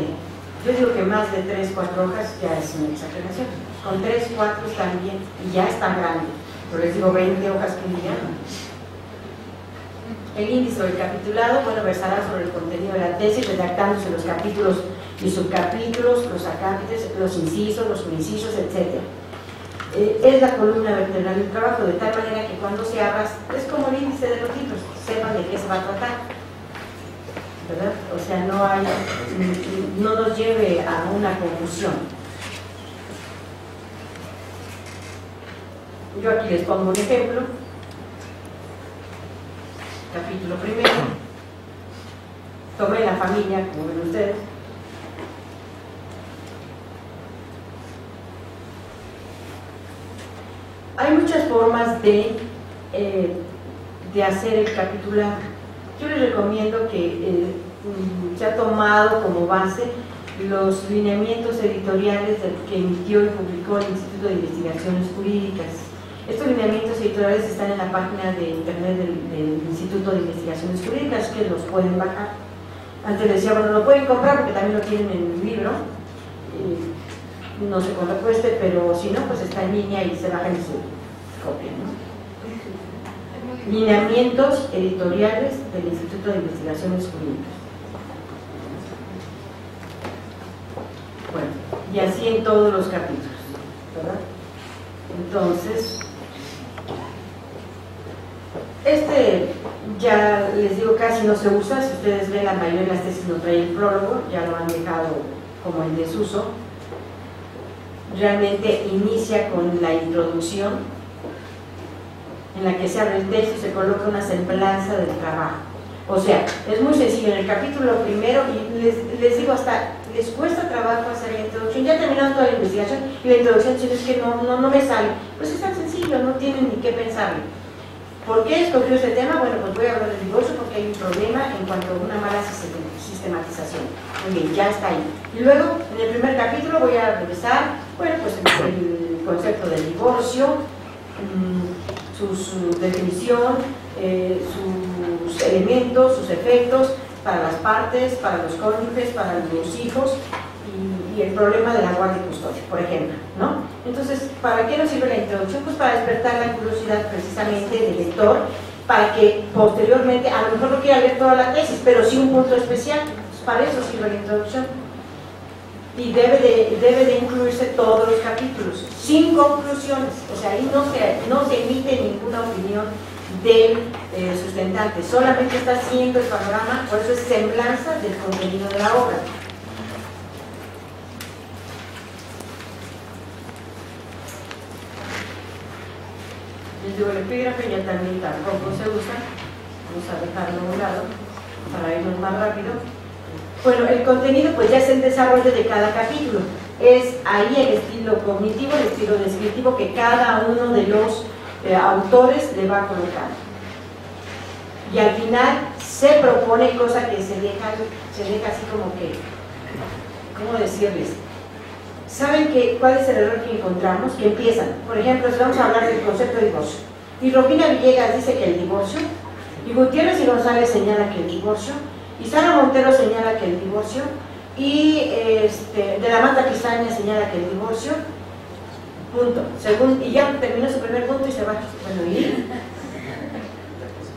S2: yo digo que más de 3, 4 hojas ya es una exageración, con 3, 4 están bien y ya está grande, pero les digo 20 hojas que digan. El índice del capitulado, bueno, versará sobre el contenido de la tesis, redactándose los capítulos y subcapítulos, los acápites, los incisos, los subincisos, etc. Es la columna vertebral del trabajo, de tal manera que cuando se abra, es como el índice de los libros, sepan de qué se va a tratar, ¿verdad? O sea, no nos lleve a una confusión. Yo aquí les pongo un ejemplo. Capítulo primero, tomé la familia, como ven ustedes. Hay muchas formas de hacer el capitulado. Yo les recomiendo que se ha tomado como base los lineamientos editoriales que emitió y publicó el Instituto de Investigaciones Jurídicas. Estos lineamientos editoriales están en la página de internet del Instituto de Investigaciones Jurídicas, que los pueden bajar. Antes decía, bueno, lo pueden comprar porque también lo tienen en el libro, no sé cuánto cueste, pero si no, pues está en línea y se baja en su copia, ¿no? Lineamientos editoriales del Instituto de Investigaciones Jurídicas. Bueno, y así en todos los capítulos, ¿verdad? Entonces, ya les digo, casi no se usa. Si ustedes ven, la mayoría de las tesis no trae el prólogo, ya lo han dejado como en desuso. Realmente inicia con la introducción, en la que se abre el texto y se coloca una semblanza del trabajo. O sea, es muy sencillo. En el capítulo primero, y les digo, hasta les cuesta trabajo hacer la introducción. Ya terminaron toda la investigación y la introducción es que no me sale. Pues es tan sencillo, no tienen ni qué pensarlo. ¿Por qué escogió este tema? Bueno, pues voy a hablar del divorcio porque hay un problema en cuanto a una mala sistematización. Muy bien, ya está ahí. Y luego, en el primer capítulo voy a revisar, bueno, pues el concepto del divorcio, su definición, sus elementos, sus efectos para las partes, para los cónyuges, para los hijos y el problema de la guardia y custodia, por ejemplo, ¿no? Entonces, ¿para qué nos sirve la introducción? Pues para despertar la curiosidad precisamente del lector, para que posteriormente, a lo mejor no quiera leer toda la tesis, pero sí un punto especial. Pues para eso sirve la introducción. Y debe de incluirse todos los capítulos, sin conclusiones. O sea, ahí no se emite ninguna opinión del sustentante, solamente está haciendo el panorama, por eso es semblanza del contenido de la obra. Les digo, el epígrafe ya también tampoco se usa, vamos a dejarlo a un lado para irnos más rápido. Bueno, el contenido pues ya es el desarrollo de cada capítulo, es ahí el estilo cognitivo, el estilo descriptivo que cada uno de los autores le va a colocar. Y al final se propone cosa que se deja así como que, ¿cómo decirles? ¿Saben cuál es el error que encontramos? Que empiezan, por ejemplo, si vamos a hablar del concepto de divorcio, y Rufina Villegas dice que el divorcio, y Gutiérrez y González señala que el divorcio, y Sara Montero señala que el divorcio, y de la Mata Quizaña señala que el divorcio, punto. Y ya terminó su primer punto y se va. Bueno, y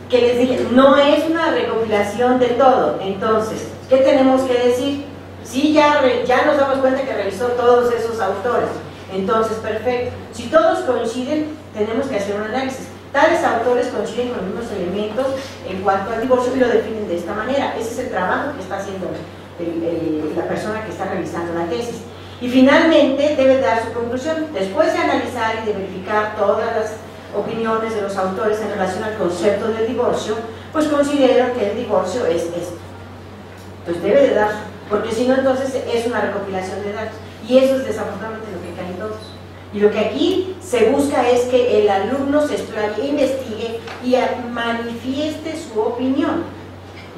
S2: que les dije, no es una recopilación de todo. Entonces, ¿qué tenemos que decir? Sí, ya nos damos cuenta que revisó todos esos autores. Entonces, perfecto. Si todos coinciden, tenemos que hacer un análisis. Tales autores coinciden con los mismos elementos en cuanto al divorcio y lo definen de esta manera. Ese es el trabajo que está haciendo la persona que está realizando la tesis. Y finalmente debe dar su conclusión. Después de analizar y de verificar todas las opiniones de los autores en relación al concepto del divorcio, pues considero que el divorcio es esto. Entonces debe de dar, porque si no entonces es una recopilación de datos. Y eso es desafortunadamente lo que caen todos. Y lo que aquí se busca es que el alumno se explaye, investigue y manifieste su opinión.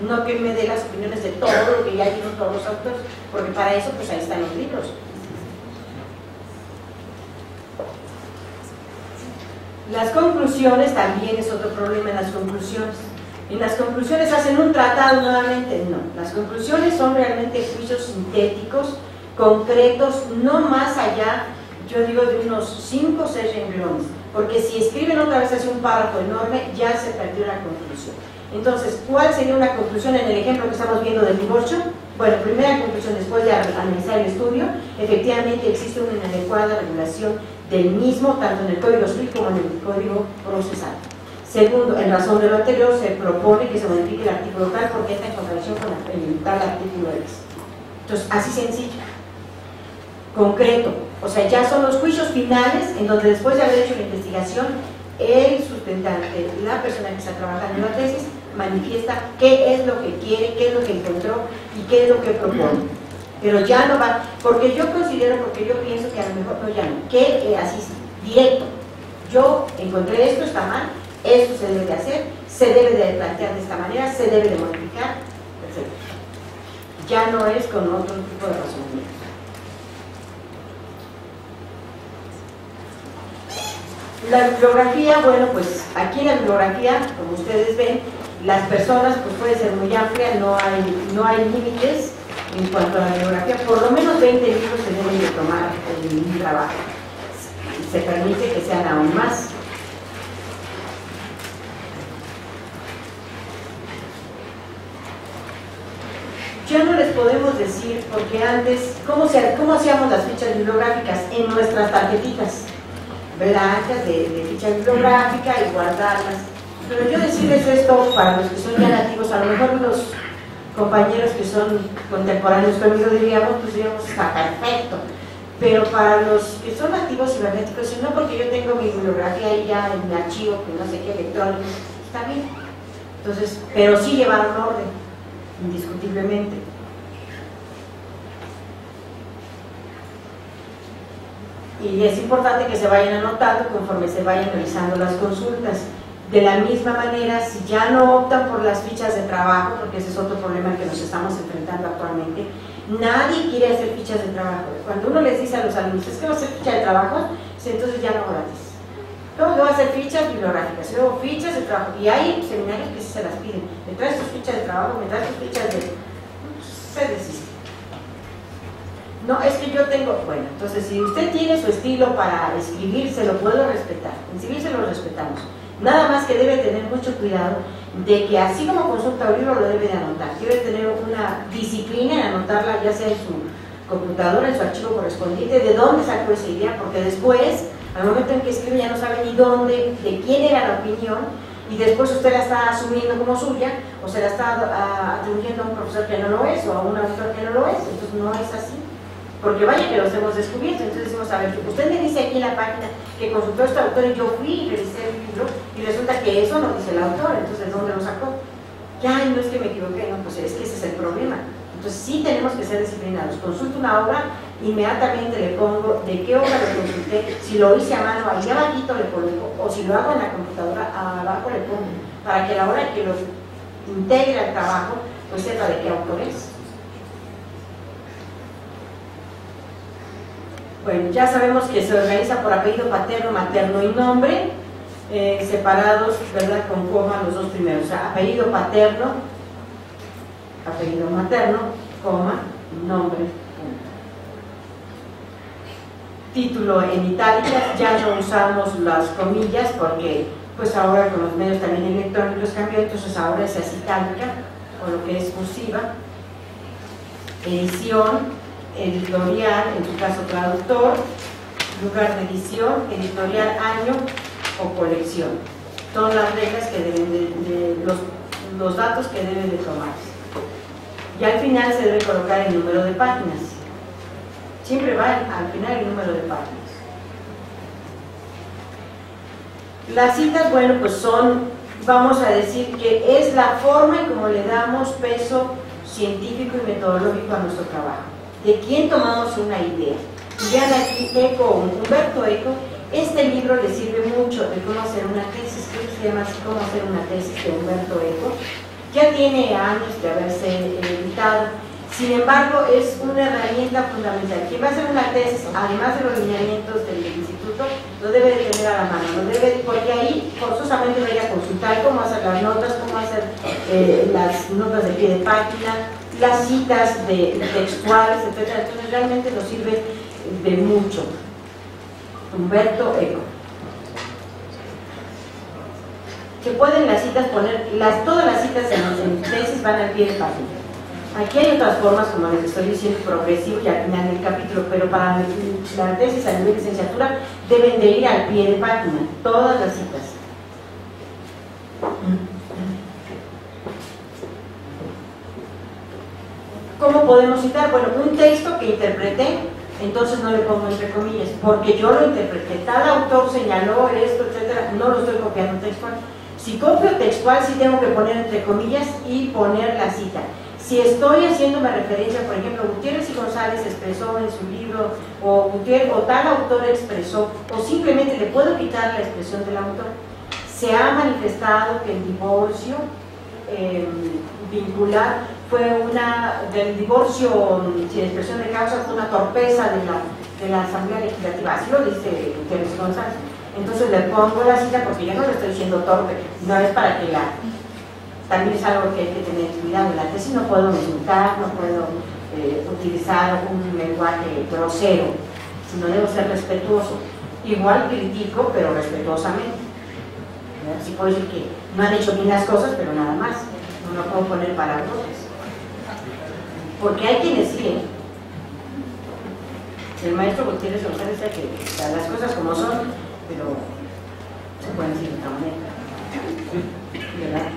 S2: No que me dé las opiniones de todo lo que ya dijeron todos los autores, porque para eso pues ahí están los libros. Las conclusiones también es otro problema en las conclusiones. En las conclusiones hacen un tratado nuevamente, no. Las conclusiones son realmente juicios sintéticos, concretos, no más allá, yo digo, de unos 5 o 6 renglones, porque si escriben otra vez así un párrafo enorme, ya se perdió la conclusión. Entonces, ¿cuál sería una conclusión en el ejemplo que estamos viendo del divorcio? Bueno, primera conclusión, después de analizar el estudio, efectivamente existe una inadecuada regulación del mismo, tanto en el Código Civil como en el Código Procesal. Segundo, en razón de lo anterior, se propone que se modifique el artículo tal porque está en contradicción con el tal artículo X. Entonces, así sencillo. Concreto, o sea, ya son los juicios finales en donde después de haber hecho la investigación, el sustentante, la persona que está trabajando en la tesis, manifiesta qué es lo que quiere, qué es lo que encontró y qué es lo que propone. Pero ya no va, porque yo considero, porque yo pienso que a lo mejor no, ya no, que así directo, yo encontré esto, está mal, esto se debe de hacer, se debe de plantear de esta manera, se debe de modificar, etc. Ya no es con otro tipo de razonamiento. La bibliografía, bueno, pues aquí en la bibliografía, como ustedes ven, las personas pues puede ser muy amplia, no hay límites en cuanto a la bibliografía, por lo menos 20 libros se deben de tomar en un trabajo. Se permite que sean aún más. Ya no les podemos decir, porque antes, ¿cómo hacíamos las fichas bibliográficas? En nuestras tarjetitas blancas de ficha bibliográfica y guardarlas. Pero yo decirles esto para los que son ya nativos, a lo mejor los compañeros que son contemporáneos conmigo diríamos, pues diríamos, está perfecto. Pero para los que son nativos cibernéticos, no, porque yo tengo mi bibliografía ahí ya en mi archivo, que no sé qué, electrónico, está bien. Entonces, pero sí llevar un orden, indiscutiblemente. Y es importante que se vayan anotando conforme se vayan realizando las consultas. De la misma manera, si ya no optan por las fichas de trabajo, porque ese es otro problema que nos estamos enfrentando actualmente, nadie quiere hacer fichas de trabajo. Cuando uno les dice a los alumnos, es que va a hacer ficha de trabajo, entonces ya no gratis. ¿Cómo que va a hacer fichas bibliográficas? Luego fichas de trabajo. Y hay seminarios que sí se las piden. ¿Me traes tus fichas de trabajo? ¿Me traes tus fichas de...? Se desiste. No, es que yo tengo, bueno, entonces si usted tiene su estilo para escribir, se lo puedo respetar, en civil se lo respetamos. Nada más que debe tener mucho cuidado de que así como consulta un libro lo debe de anotar, debe tener una disciplina en anotarla, ya sea en su computadora, en su archivo correspondiente, de dónde sacó esa idea, porque después, al momento en que escribe ya no sabe ni dónde, de quién era la opinión, y después usted la está asumiendo como suya, o se la está atribuyendo a un profesor que no lo es, o a un autor que no lo es, entonces no es así. Porque vaya que los hemos descubierto, entonces decimos, a ver, usted me dice aquí en la página que consultó a este autor y yo fui y revisé el libro y resulta que eso no dice el autor, entonces ¿dónde lo sacó? Que ay, no es que me equivoqué, no, pues es que ese es el problema. Entonces sí tenemos que ser disciplinados. Consulto una obra, inmediatamente le pongo de qué obra lo consulté, si lo hice a mano, ahí abajito le pongo, o si lo hago en la computadora, abajo le pongo, para que a la hora que lo integre al trabajo, pues sepa de qué autor es. Bueno, ya sabemos que se organiza por apellido paterno, materno y nombre, separados, ¿verdad?, con coma los dos primeros. O sea, apellido paterno, apellido materno, coma, nombre, punto. Título en itálicas, ya no usamos las comillas porque pues ahora con los medios también electrónicos cambió, entonces ahora es itálica, o lo que es cursiva. Edición, editorial, en su caso traductor, lugar de edición, editorial, año o colección. Todas las reglas que deben de los datos que deben de tomarse. Y al final se debe colocar el número de páginas. Siempre va al final el número de páginas. Las citas, bueno, pues son, vamos a decir que es la forma en cómo le damos peso científico y metodológico a nuestro trabajo. De quién tomamos una idea. Y vean aquí, Umberto Eco, este libro le sirve mucho de cómo hacer una tesis, creo que se llama así, cómo hacer una tesis de Umberto Eco. Ya tiene años de haberse editado, sin embargo es una herramienta fundamental. Quien va a hacer una tesis, además de los lineamientos del instituto, lo debe de tener a la mano, porque ahí forzosamente va a ir a consultar cómo hacer las notas, cómo hacer las notas de pie de página, las citas textuales, etc. Entonces realmente nos sirve de mucho. Umberto Eco. Se pueden las citas poner, todas las citas en tesis van al pie de página. Aquí hay otras formas, como les estoy diciendo, progresivo y al final del capítulo, pero para la tesis a nivel de licenciatura deben de ir al pie de página, todas las citas. ¿Cómo podemos citar? Bueno, un texto que interpreté, entonces no le pongo entre comillas, porque yo lo interpreté, tal autor señaló esto, etcétera, no lo estoy copiando textual. Si copio textual, sí tengo que poner entre comillas y poner la cita. Si estoy haciéndome referencia, por ejemplo, Gutiérrez y González expresó en su libro, o tal autor expresó, o simplemente le puedo quitar la expresión del autor, se ha manifestado que el divorcio vincular del divorcio sin expresión de causa fue una torpeza de la Asamblea Legislativa, así lo dice Gutiérrez González. Entonces le pongo la cita porque yo no le estoy diciendo torpe, no es para que también es algo que hay que tener cuidado. En la tesis no puedo insultar, no puedo utilizar un lenguaje grosero, sino debo ser respetuoso. Igual critico, pero respetuosamente. Sí puedo decir que no han hecho bien las cosas, pero nada más. No puedo poner palabrotas. Porque hay quienes siguen. El maestro Gutiérrez González dice que las cosas como son, pero se pueden decir de otra manera. ¿Verdad?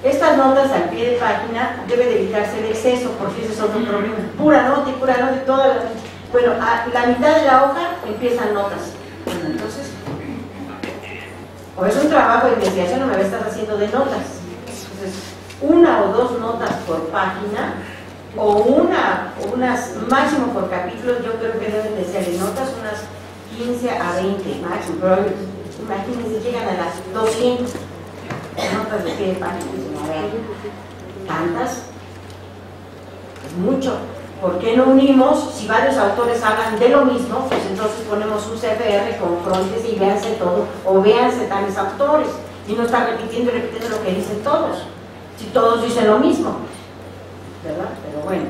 S2: Estas notas al pie de página debe de evitarse el exceso, porque ese es otro problema. Pura nota, toda la... Bueno, a la mitad de la hoja empiezan notas. Bueno, entonces, o es un trabajo de investigación o me estás haciendo de notas. Entonces, una o dos notas por página, o unas máximo por capítulo, yo creo que deben de ser de notas unas 15 a 20 máximo, pero imagínense, llegan a las 200 notas de pie de página. A ver, tantas, es mucho. ¿Por qué no unimos? Si varios autores hablan de lo mismo, pues entonces ponemos un CFR con frontes y véanse todo, o véanse tales autores, y no están repitiendo y repitiendo lo que dicen todos, si todos dicen lo mismo. ¿verdad? Pero bueno.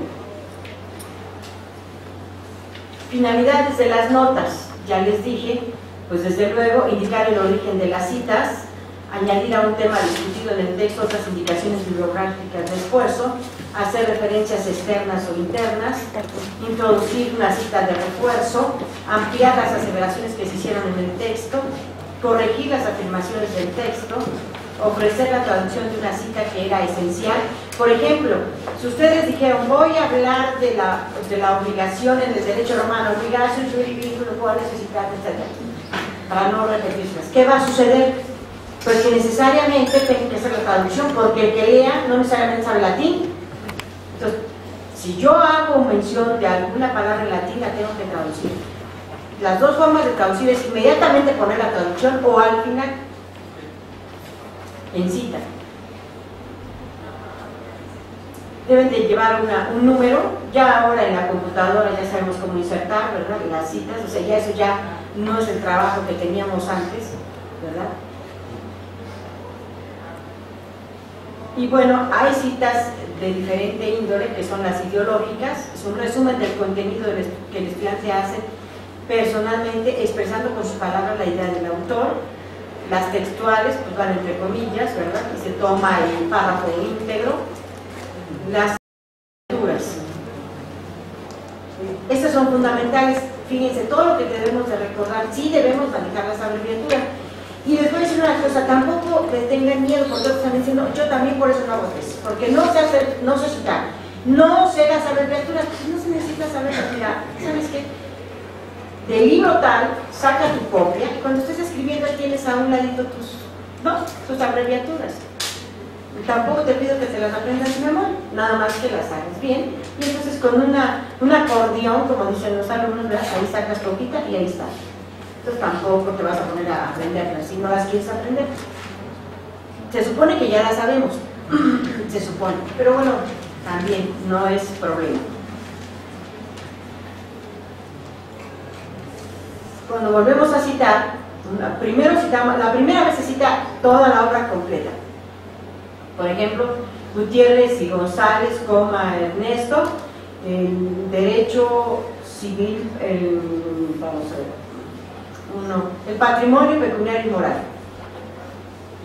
S2: Finalidades de las notas, ya les dije, pues desde luego indicar el origen de las citas, añadir a un tema discutido en el texto otras indicaciones bibliográficas de esfuerzo, hacer referencias externas o internas, introducir una cita de refuerzo, ampliar las aseveraciones que se hicieron en el texto, corregir las afirmaciones del texto, ofrecer la traducción de una cita que era esencial. Por ejemplo, si ustedes dijeron, voy a hablar de la obligación en el derecho romano, obligación, vínculo, cuál necesitar, etc., para no repetirlas, ¿qué va a suceder? Pues que necesariamente tengo que hacer la traducción, porque el que lea no necesariamente sabe latín. Entonces, si yo hago mención de alguna palabra en latín, la tengo que traducir. Las dos formas de traducir es inmediatamente poner la traducción o al final, en cita. Deben de llevar un número, ya ahora en la computadora ya sabemos cómo insertar, ¿verdad?, las citas, o sea, ya eso ya no es el trabajo que teníamos antes, ¿verdad? Y bueno, hay citas de diferente índole, que son las ideológicas, es un resumen del contenido que el estudiante hace personalmente, expresando con sus palabras la idea del autor. Las textuales, pues van entre comillas, ¿verdad?, y se toma el párrafo íntegro. Las lecturas, estas son fundamentales. Fíjense, todo lo que debemos de recordar, sí debemos manejar las abreviaturas. Y les voy a decir una cosa, tampoco le tengan miedo, porque otros están diciendo, yo también por eso no hago tesis, porque no sé citar, no sé las abreviaturas, pues no se necesita saber, mira, ¿sabes qué? Del libro tal, saca tu copia, y cuando estés escribiendo tienes a un ladito tus abreviaturas. Tampoco te pido que te las aprendas de memoria, nada más que las hagas bien, y entonces con un acordeón, como dicen los alumnos, ¿verdad?, ahí sacas poquita y ahí está. Entonces tampoco te vas a poner a aprenderlas si no las quieres aprender. Se supone que ya las sabemos, se supone, pero bueno, también no es problema. Cuando volvemos a citar, primero citamos, la primera vez se cita toda la obra completa. Por ejemplo, Gutiérrez y González, Ernesto, el derecho civil, vamos a ver, el patrimonio pecuniario y moral.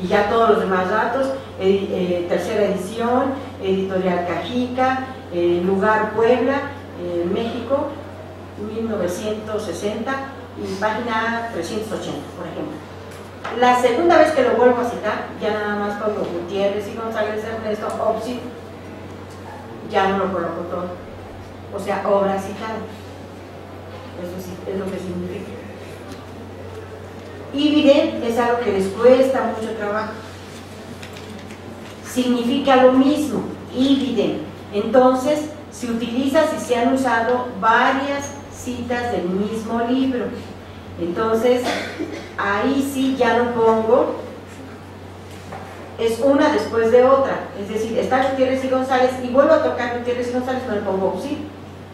S2: Y ya todos los demás datos, tercera edición, editorial Cajica, lugar Puebla, México, 1960, y página 380, por ejemplo. La segunda vez que lo vuelvo a citar, ya nada más pongo Gutiérrez y González Ernesto, OPSI, ya no lo coloco todo. O sea, obra citada. Eso sí, es lo que significa. Ibidem es algo que les cuesta mucho trabajo. Significa lo mismo, ibidem. Entonces, se utiliza si se han usado varias citas del mismo libro. Entonces, ahí sí ya lo pongo, es una después de otra. Es decir, está Gutiérrez y González y vuelvo a tocar Gutiérrez y González, no le pongo sí,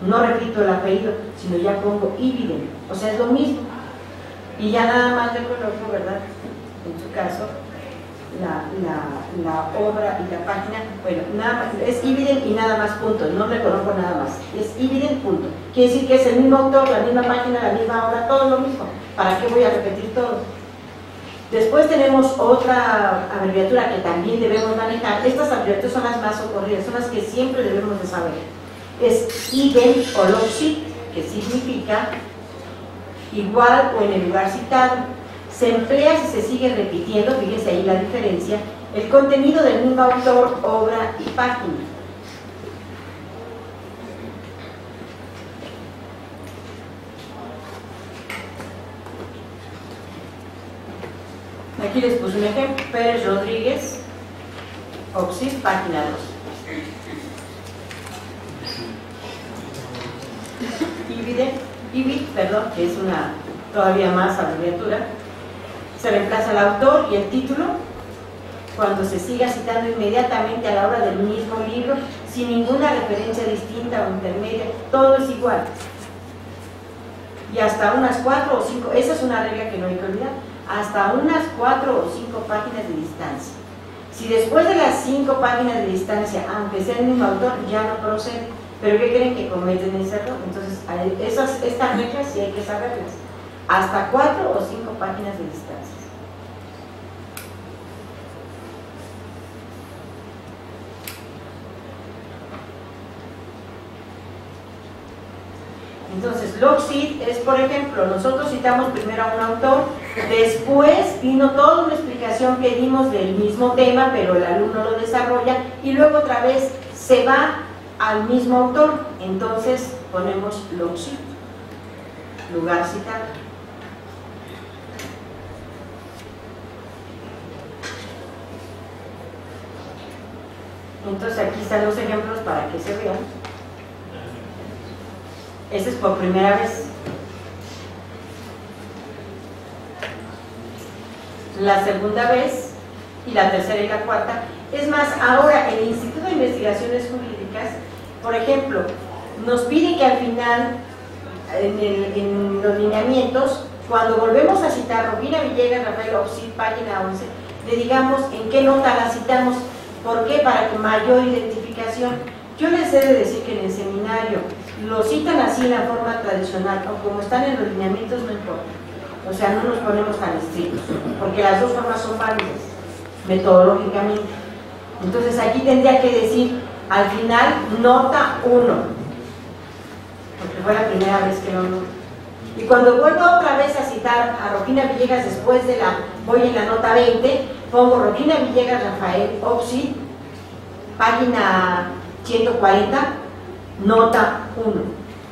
S2: no repito el apellido, sino ya pongo ibidem. O sea, es lo mismo. Y ya nada más le coloco, ¿verdad?, en su caso, la obra y la página. Bueno, nada más, es ibidem y nada más, punto, no le coloco nada más, es ibidem, punto. Quiere decir que es el mismo autor, la misma página, la misma obra, todo lo mismo. ¿Para qué voy a repetir todo? Después tenemos otra abreviatura que también debemos manejar. Estas abreviaturas son las más socorridas, son las que siempre debemos de saber. Es idem o loxit, que significa igual o en el lugar citado. Se emplea si se sigue repitiendo, fíjense ahí la diferencia, el contenido del mismo autor, obra y página. Aquí les puse un ejemplo, Pérez Rodríguez, OPSI, página 2. Perdón, que es una todavía más abreviatura. Se reemplaza el autor y el título cuando se siga citando inmediatamente a la hora del mismo libro, sin ninguna referencia distinta o intermedia, todo es igual. Y hasta unas 4 o 5, esa es una regla que no hay que olvidar, hasta unas 4 o 5 páginas de distancia. Si después de las 5 páginas de distancia, aunque sea el mismo autor, ya no procede. ¿Pero qué creen? Que cometen ese error. Entonces, estas reglas sí hay que saberlas. Hasta 4 o 5 páginas de distancia. Entonces, log-cit es, por ejemplo, nosotros citamos primero a un autor, después vino toda una explicación que dimos del mismo tema, pero el alumno lo desarrolla, y luego otra vez se va al mismo autor. Entonces ponemos log-cit, lugar citado. Entonces aquí están los ejemplos para que se vean. Este es por primera vez. La segunda vez y la tercera y la cuarta. Es más, ahora el Instituto de Investigaciones Jurídicas, por ejemplo, nos pide que al final, en los lineamientos, cuando volvemos a citar Rufina Villegas, Rafael Oxid, página 11, le digamos en qué nota la citamos. ¿Por qué? Para que mayor identificación. Yo les he de decir que en el seminario lo citan así en la forma tradicional, o como están en los lineamientos, no importa. O sea, no nos ponemos tan estrictos, porque las dos formas son válidas, metodológicamente. Entonces aquí tendría que decir, al final, nota 1, porque fue la primera vez que lo noto. Y cuando vuelvo otra vez a citar a Rufina Villegas, después de voy en la nota 20, pongo Rufina Villegas, Rafael Oxid, página 140, nota 1.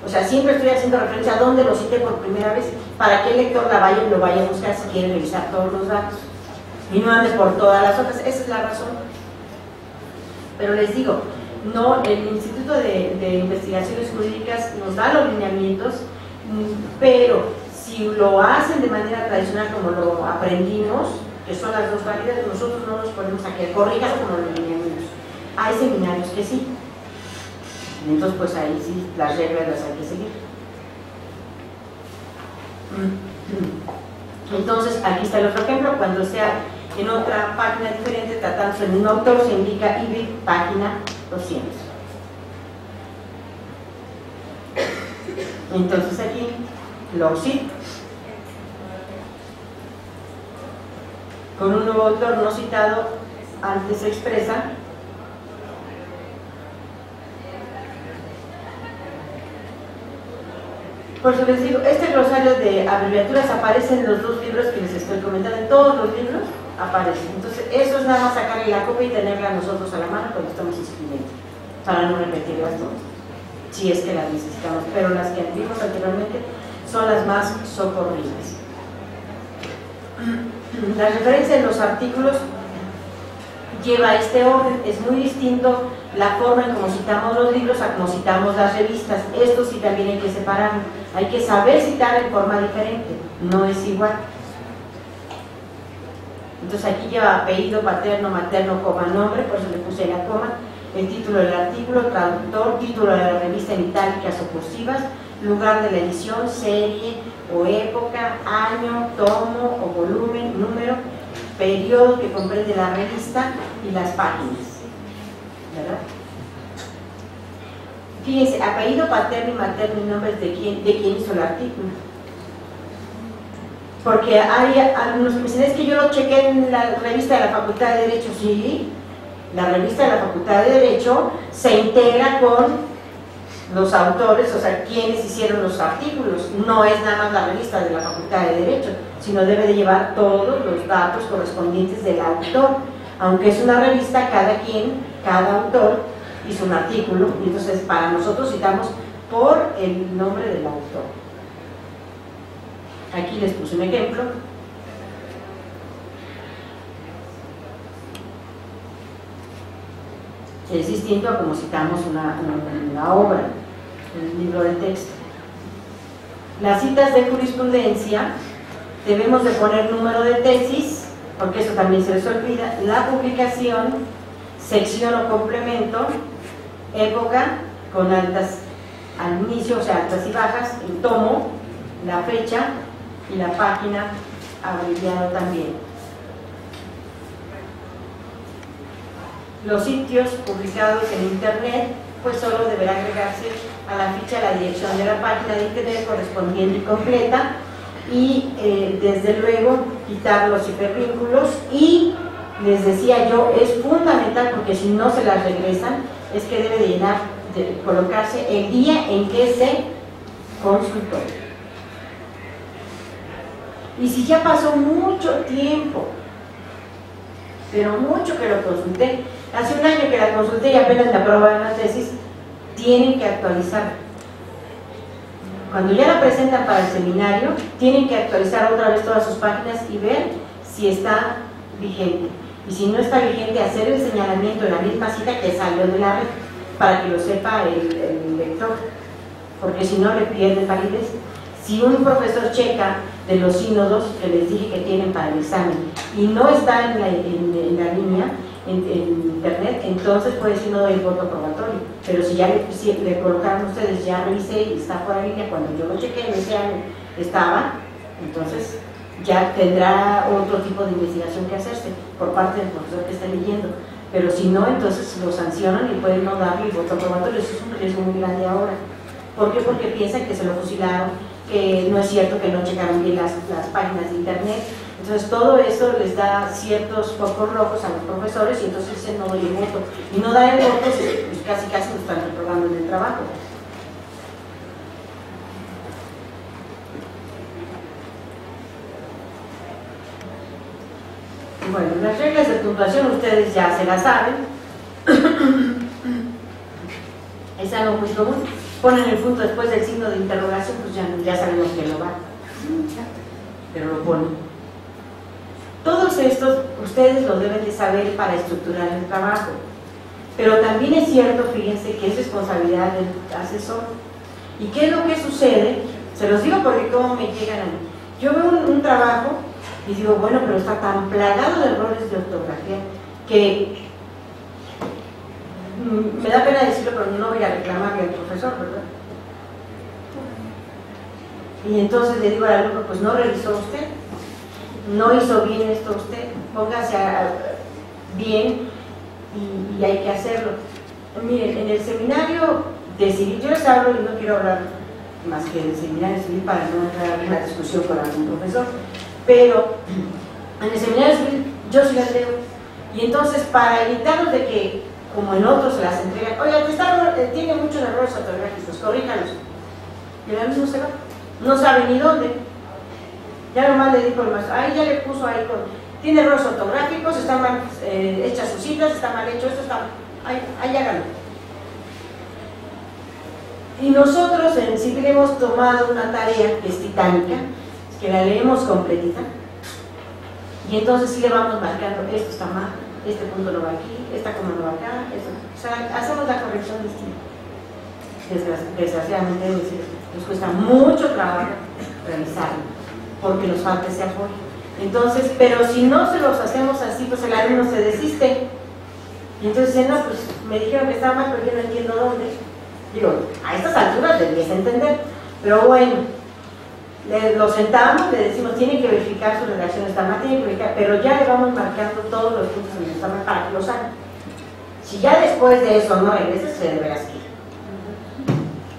S2: O sea, siempre estoy haciendo referencia a dónde lo cité por primera vez, para que el lector lo vaya a buscar si quiere revisar todos los datos. Y no ande por todas las otras, esa es la razón. Pero les digo, no, el Instituto de Investigaciones Jurídicas nos da los lineamientos, pero si lo hacen de manera tradicional como lo aprendimos, que son las dos válidas, nosotros no nos ponemos a que corrijas como los lineamientos. Hay seminarios que sí. Entonces, pues ahí sí, las reglas las hay que seguir. Entonces, aquí está el otro ejemplo. Cuando sea en otra página diferente, tratándose de un autor, se indica IBIC, página 200. Entonces, aquí, log-cit, con un nuevo autor no citado, antes se expresa. Por eso les digo, este glosario de abreviaturas aparece en los dos libros que les estoy comentando, en todos los libros aparece. Entonces, eso es nada más sacarle la copia y tenerla nosotros a la mano cuando estamos inscribiendo, para no repetirlas todas, si es que las necesitamos. Pero las que vimos anteriormente son las más socorridas. La referencia en los artículos lleva este orden. Es muy distinto la forma en cómo citamos los libros a cómo citamos las revistas. Esto sí también hay que separarlo. Hay que saber citar en forma diferente, no es igual. Entonces aquí lleva apellido, paterno, materno, coma, nombre, por eso le puse la coma, el título del artículo, traductor, título de la revista en itálicas o cursivas, lugar de la edición, serie o época, año, tomo o volumen, número, periodo que comprende la revista y las páginas, ¿verdad? Fíjense, apellido paterno y materno y nombres de quién hizo el artículo. Porque hay algunos que me dicen, es que yo lo chequé en la revista de la Facultad de Derecho. Sí, la revista de la Facultad de Derecho se integra con los autores, o sea, quienes hicieron los artículos. No es nada más la revista de la Facultad de Derecho, sino debe de llevar todos los datos correspondientes del autor. Aunque es una revista, cada autor hizo un artículo, y entonces para nosotros citamos por el nombre del autor. Aquí les puse un ejemplo. Es distinto a como citamos una obra, el libro de texto. Las citas de jurisprudencia, debemos de poner número de tesis, porque eso también se les olvida, la publicación, sección o complemento, época, con altas al inicio, o sea, altas y bajas, el tomo, la fecha y la página, abreviado también. Los sitios publicados en Internet, pues solo deberá agregarse a la ficha la dirección de la página de Internet correspondiente y completa, y desde luego quitar los hipervínculos. Y les decía yo, es fundamental, porque si no se las regresan, es que debe de colocarse el día en que se consultó. Y si ya pasó mucho tiempo, pero mucho que lo consulté, hace un año que la consulté y apenas me aprobaron la tesis, tienen que actualizar. Cuando ya la presentan para el seminario, tienen que actualizar otra vez todas sus páginas y ver si está vigente. Y si no está vigente, hacer el señalamiento en la misma cita que salió de la red, para que lo sepa el lector, porque si no le pierde validez. Si un profesor checa de los sínodos que les dije que tienen para el examen y no está en la línea, en Internet, entonces puede decir no doy el voto probatorio. Pero si ya le colocaron ustedes, ya revisé y está fuera de línea, cuando yo lo chequé en ese año estaba, entonces ya tendrá otro tipo de investigación que hacerse por parte del profesor que está leyendo. Pero si no, entonces lo sancionan y pueden no darle el voto probatorio. Eso es un riesgo muy grande ahora. ¿Por qué? Porque piensan que se lo fusilaron, que no es cierto, que no checaron bien las páginas de Internet. Entonces todo eso les da ciertos focos rojos a los profesores y entonces dicen no doy el voto. Y no dar el voto, pues casi lo están reprobando en el trabajo. Bueno, las reglas de puntuación ustedes ya se las saben. Es algo muy común. Ponen el punto después del signo de interrogación, pues ya sabemos que no va. Pero lo ponen. Todos estos ustedes lo deben de saber para estructurar el trabajo. Pero también es cierto, fíjense, que es responsabilidad del asesor. ¿Y qué es lo que sucede? Se los digo porque cómo me llegan a mí. Yo veo un trabajo y digo, bueno, pero está tan plagado de errores de ortografía que me da pena decirlo, pero no voy a reclamarle al profesor, ¿verdad? Y entonces le digo al alumno, pues no revisó usted, no hizo bien esto usted, póngase bien y hay que hacerlo. Miren, en el seminario de civil, yo les hablo y no quiero hablar más que del seminario civil para no entrar en una discusión con algún profesor, pero en el seminario civil yo sí las leo, y entonces para evitarnos de que, como en otros se las entregan, oye, tiene muchos errores ortográficos, corríjalos, y el alumno se va, no sabe ni dónde. Ya nomás le dijo el maestro, ahí ya le puso ahí tiene errores ortográficos, están mal hechas sus citas, está mal hecho esto, está mal, ahí háganlo. Y nosotros en civil hemos tomado una tarea que es titánica, que la leemos completita, y entonces sí le vamos marcando, esto está mal, este punto no va aquí, esta coma no va acá, esto. O sea, hacemos la corrección distinta. Desgraciadamente nos cuesta mucho trabajo realizarlo, porque nos falta ese apoyo. Entonces, pero si no se los hacemos así, pues el alumno se desiste. Y entonces dice, no, pues me dijeron que estaba mal, pero yo no entiendo dónde. Digo, a estas alturas debías entender. Pero bueno, lo sentamos, le decimos, tiene que verificar su redacción, está mal, tiene que verificar, pero ya le vamos marcando todos los puntos en el examen para que los hagan. Si ya después de eso no regresa, se deberá escribir,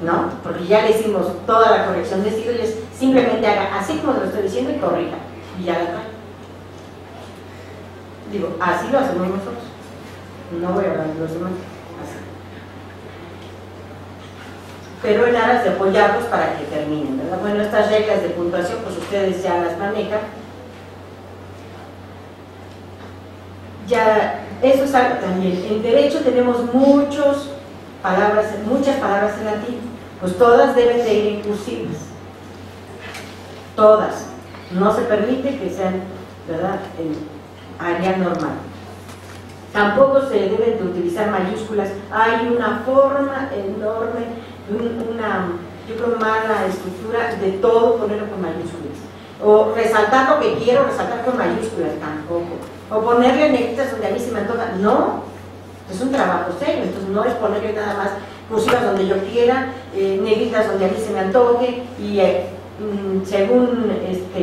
S2: ¿no? Porque ya le hicimos toda la corrección de estilo y es simplemente haga así como lo estoy diciendo y corrija, y ya la trae. Digo, así lo hacemos nosotros. No voy a hablar de los demás. Así. Pero en aras de apoyarlos para que terminen, ¿verdad? Bueno, estas reglas de puntuación, pues ustedes ya las manejan. Ya, eso es algo también. En derecho tenemos muchas palabras en latín, pues todas deben de ir en cursivas. Todas. No se permite que sean, ¿verdad?, en área normal. Tampoco se deben de utilizar mayúsculas. Hay una forma enorme, yo creo, mala estructura de todo ponerlo con mayúsculas. O resaltar lo que quiero resaltar con mayúsculas, tampoco. O ponerle negritas donde a mí se me antoja. No, es un trabajo serio. Entonces no es ponerle nada más cursivas donde yo quiera, negritas donde a mí se me antoje y según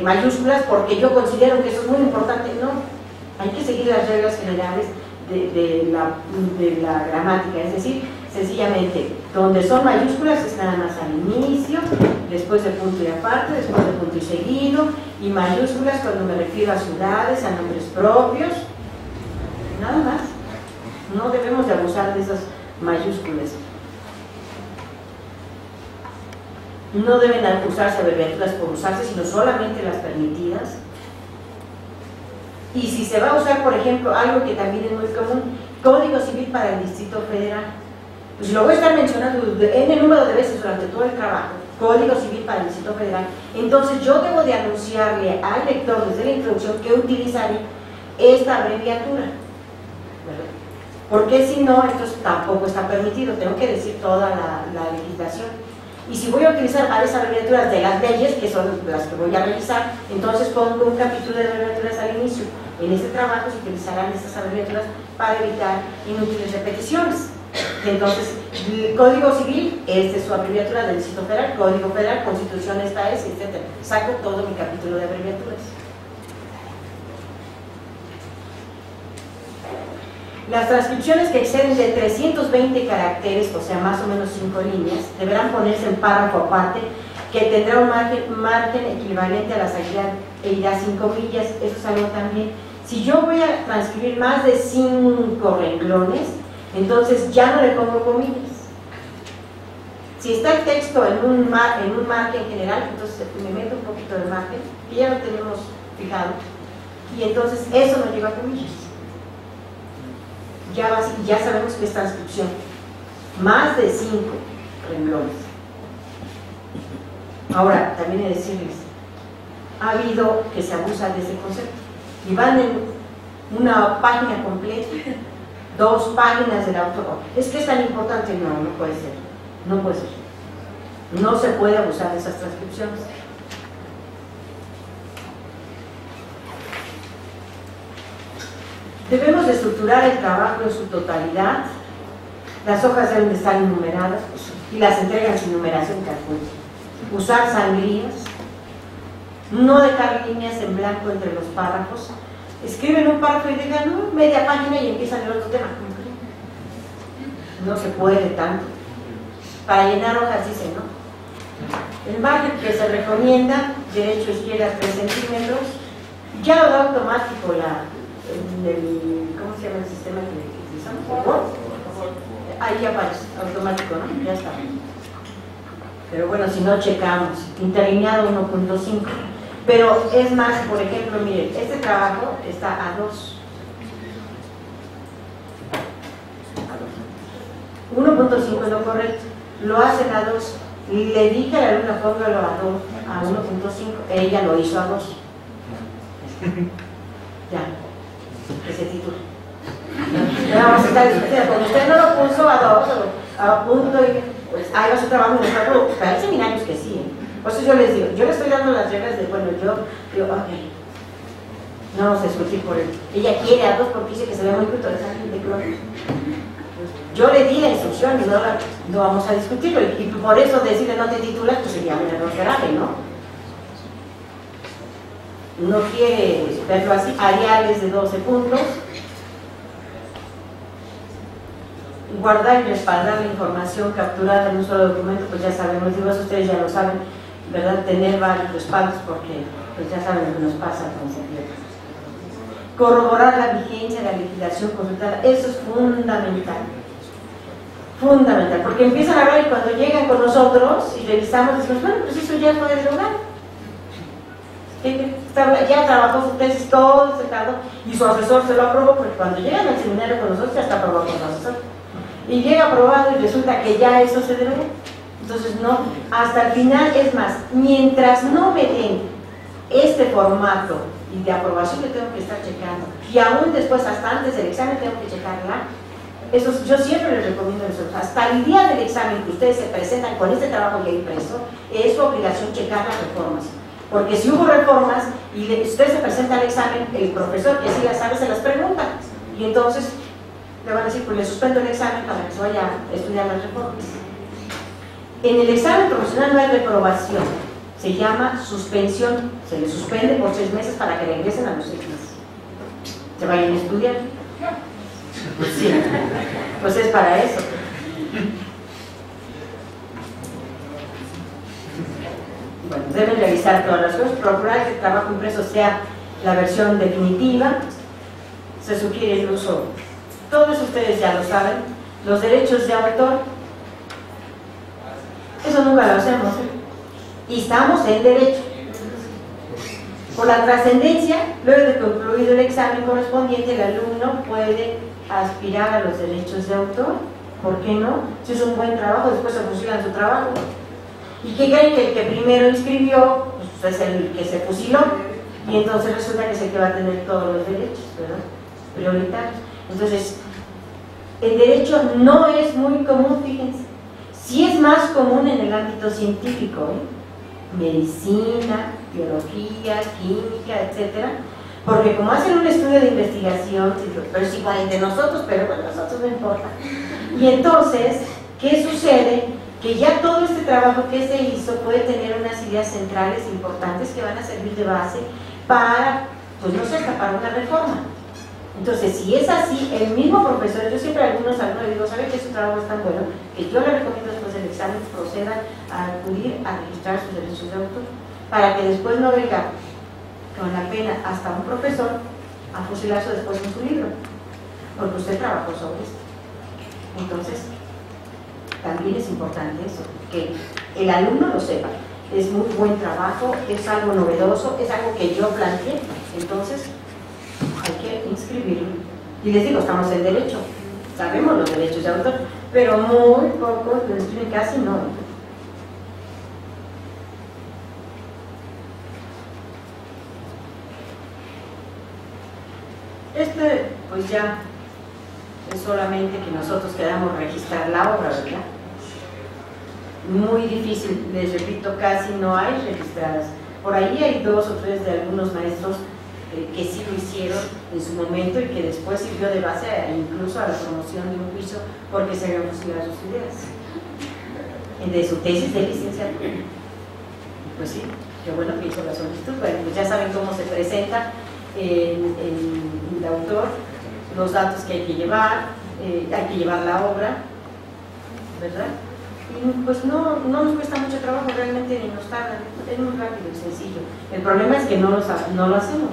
S2: mayúsculas porque yo considero que eso es muy importante. No, hay que seguir las reglas generales de la gramática, es decir, sencillamente, donde son mayúsculas es nada más al inicio, después de punto y aparte, después de punto y seguido, y mayúsculas cuando me refiero a ciudades, a nombres propios, nada más. No debemos de abusar de esas mayúsculas. No deben usarse abreviaturas por usarse, sino solamente las permitidas. Y si se va a usar, por ejemplo, algo que también es muy común, Código Civil para el Distrito Federal, pues lo voy a estar mencionando en el número de veces durante todo el trabajo, Código Civil para el Distrito Federal, entonces yo debo de anunciarle al lector desde la introducción que utilizaré esta abreviatura, ¿verdad? Porque si no, entonces tampoco está permitido, tengo que decir toda la legislación. Y si voy a utilizar varias abreviaturas de las leyes, que son las que voy a revisar, entonces pongo un capítulo de abreviaturas al inicio. En este trabajo se utilizarán estas abreviaturas para evitar inútiles repeticiones. Entonces, el Código Civil, esta es su abreviatura del Distrito Federal, Código Federal, Constitución esta es, etc. Saco todo mi capítulo de abreviaturas. Las transcripciones que exceden de 320 caracteres, o sea, más o menos 5 líneas, deberán ponerse en párrafo aparte, que tendrá un margen equivalente a la salida e irá 5 millas. Eso es algo también. Si yo voy a transcribir más de 5 renglones, entonces ya no le pongo comillas. Si está el texto en un margen general, entonces me meto un poquito de margen, que ya lo tenemos fijado, y entonces eso no lleva comillas. Ya sabemos que es transcripción. Más de 5 renglones. Ahora, también he de decirles, ha habido que se abusa de ese concepto. Y van en una página completa, 2 páginas del autor. Es que es tan importante. No, no puede ser. No puede ser. No se puede abusar de esas transcripciones. Debemos de estructurar el trabajo en su totalidad. Las hojas deben de estar enumeradas y las entregan sin numeración calculada. Usar sangrías, no dejar líneas en blanco entre los párrafos. Escriben un párrafo y dejan media página y empiezan el otro tema. No se puede tanto. Para llenar hojas dicen, ¿no? El margen que se recomienda, derecho, izquierda, 3 centímetros, ya lo da automático ¿cómo se llama el sistema que utilizamos? Ahí aparece, automático, ¿no? Ya está. Pero bueno, si no checamos, interlineado 1.5. Pero es más, por ejemplo, miren, este trabajo está a 2. 1.5 es lo correcto, lo hacen a 2. Le dije a la alumna, póngalo a 1.5, ella lo hizo a 2. Ya. Ese título. Vamos a estar discutiendo. Cuando usted no lo puso a 2, a punto, y pues ahí va su trabajo y no está. Pero hay seminarios que sí. Por eso yo les digo, yo le estoy dando las reglas de, bueno, yo digo, ok, no vamos a discutir por él. Ella quiere a 2 porque dice que se ve muy bruto esa gente que yo le di la instrucción y no vamos a discutirlo. Y por eso decirle no te titulas, pues sería un error grave, ¿no? No quiere verlo así, areales de 12 puntos, guardar y respaldar la información capturada en un solo documento, pues ya sabemos, digo, eso ustedes ya lo saben, ¿verdad? Tener varios respaldos porque pues ya saben lo que nos pasa con secreto. Corroborar la vigencia de la legislación consultada, eso es fundamental. Fundamental, porque empiezan a hablar y cuando llegan con nosotros y revisamos, decimos, bueno, pues eso ya fue derogado. Ya trabajó su tesis, todo se tardó y su asesor se lo aprobó, porque cuando llegan al seminario con nosotros ya está aprobado con el asesor y llega aprobado y resulta que ya eso se debe. Entonces no, hasta el final, es más, mientras no me den este formato y de aprobación que tengo que estar checando, y aún después, hasta antes del examen tengo que checarla. Eso yo siempre les recomiendo eso, hasta el día del examen que ustedes se presentan con este trabajo ya impreso, es su obligación checar las reformas. Porque si hubo reformas y usted se presenta al examen, el profesor que sí las sabe se las pregunta. Y entonces le van a decir, pues le suspendo el examen para que se vaya a estudiar las reformas. En el examen profesional no hay reprobación, se llama suspensión. Se le suspende por 6 meses para que regresen a los 6 meses. Se vayan a estudiar. Pues sí, pues es para eso. Bueno, deben revisar todas las cosas, procurar que el trabajo impreso sea la versión definitiva. Se sugiere el uso, todos ustedes ya lo saben, los derechos de autor. Eso nunca lo hacemos, ¿eh? Y estamos en derecho. Por la trascendencia, luego de concluido el examen correspondiente, el alumno puede aspirar a los derechos de autor. ¿Por qué no? Si es un buen trabajo, después se fusilan su trabajo. ¿Y qué creen? Que el que primero inscribió pues es el que se fusiló, y entonces resulta que es el que va a tener todos los derechos, ¿verdad? Prioritarios. Entonces, el derecho no es muy común, fíjense. Sí es más común en el ámbito científico, ¿eh? Medicina, biología, química, etcétera, porque como hacen un estudio de investigación, pero es igual de nosotros, pero bueno, a nosotros no importa. Y entonces, ¿qué sucede? Que ya todo este trabajo que se hizo puede tener unas ideas centrales importantes que van a servir de base para, pues no sé, para una reforma. Entonces, si es así, el mismo profesor, yo siempre a algunos alumnos digo, ¿saben que su trabajo es tan bueno? Que yo le recomiendo después del examen procedan a acudir a registrar sus derechos de autor, para que después no venga con la pena hasta un profesor a fusilarse después en su libro, porque usted trabajó sobre esto. Entonces, también es importante eso, que el alumno lo sepa. Es muy buen trabajo, es algo novedoso, es algo que yo planteé, entonces hay que inscribirlo. Y les digo, estamos en derecho, sabemos los derechos de autor, pero muy pocos lo inscriben, casi no. Pues ya es solamente que nosotros queramos registrar la obra, ¿verdad? Muy difícil, les repito, casi no hay registradas. Por ahí hay 2 o 3 de algunos maestros que sí lo hicieron en su momento y que después sirvió de base incluso a la promoción de un juicio porque se habían fusilado sus ideas de su tesis de licenciatura. Pues sí, qué bueno que hizo la solicitud. Bueno, pues ya saben cómo se presenta el autor, los datos que hay que llevar la obra, ¿verdad? Y pues no nos cuesta mucho trabajo, realmente ni nos tarda, es muy rápido y sencillo. El problema es que no lo hacemos.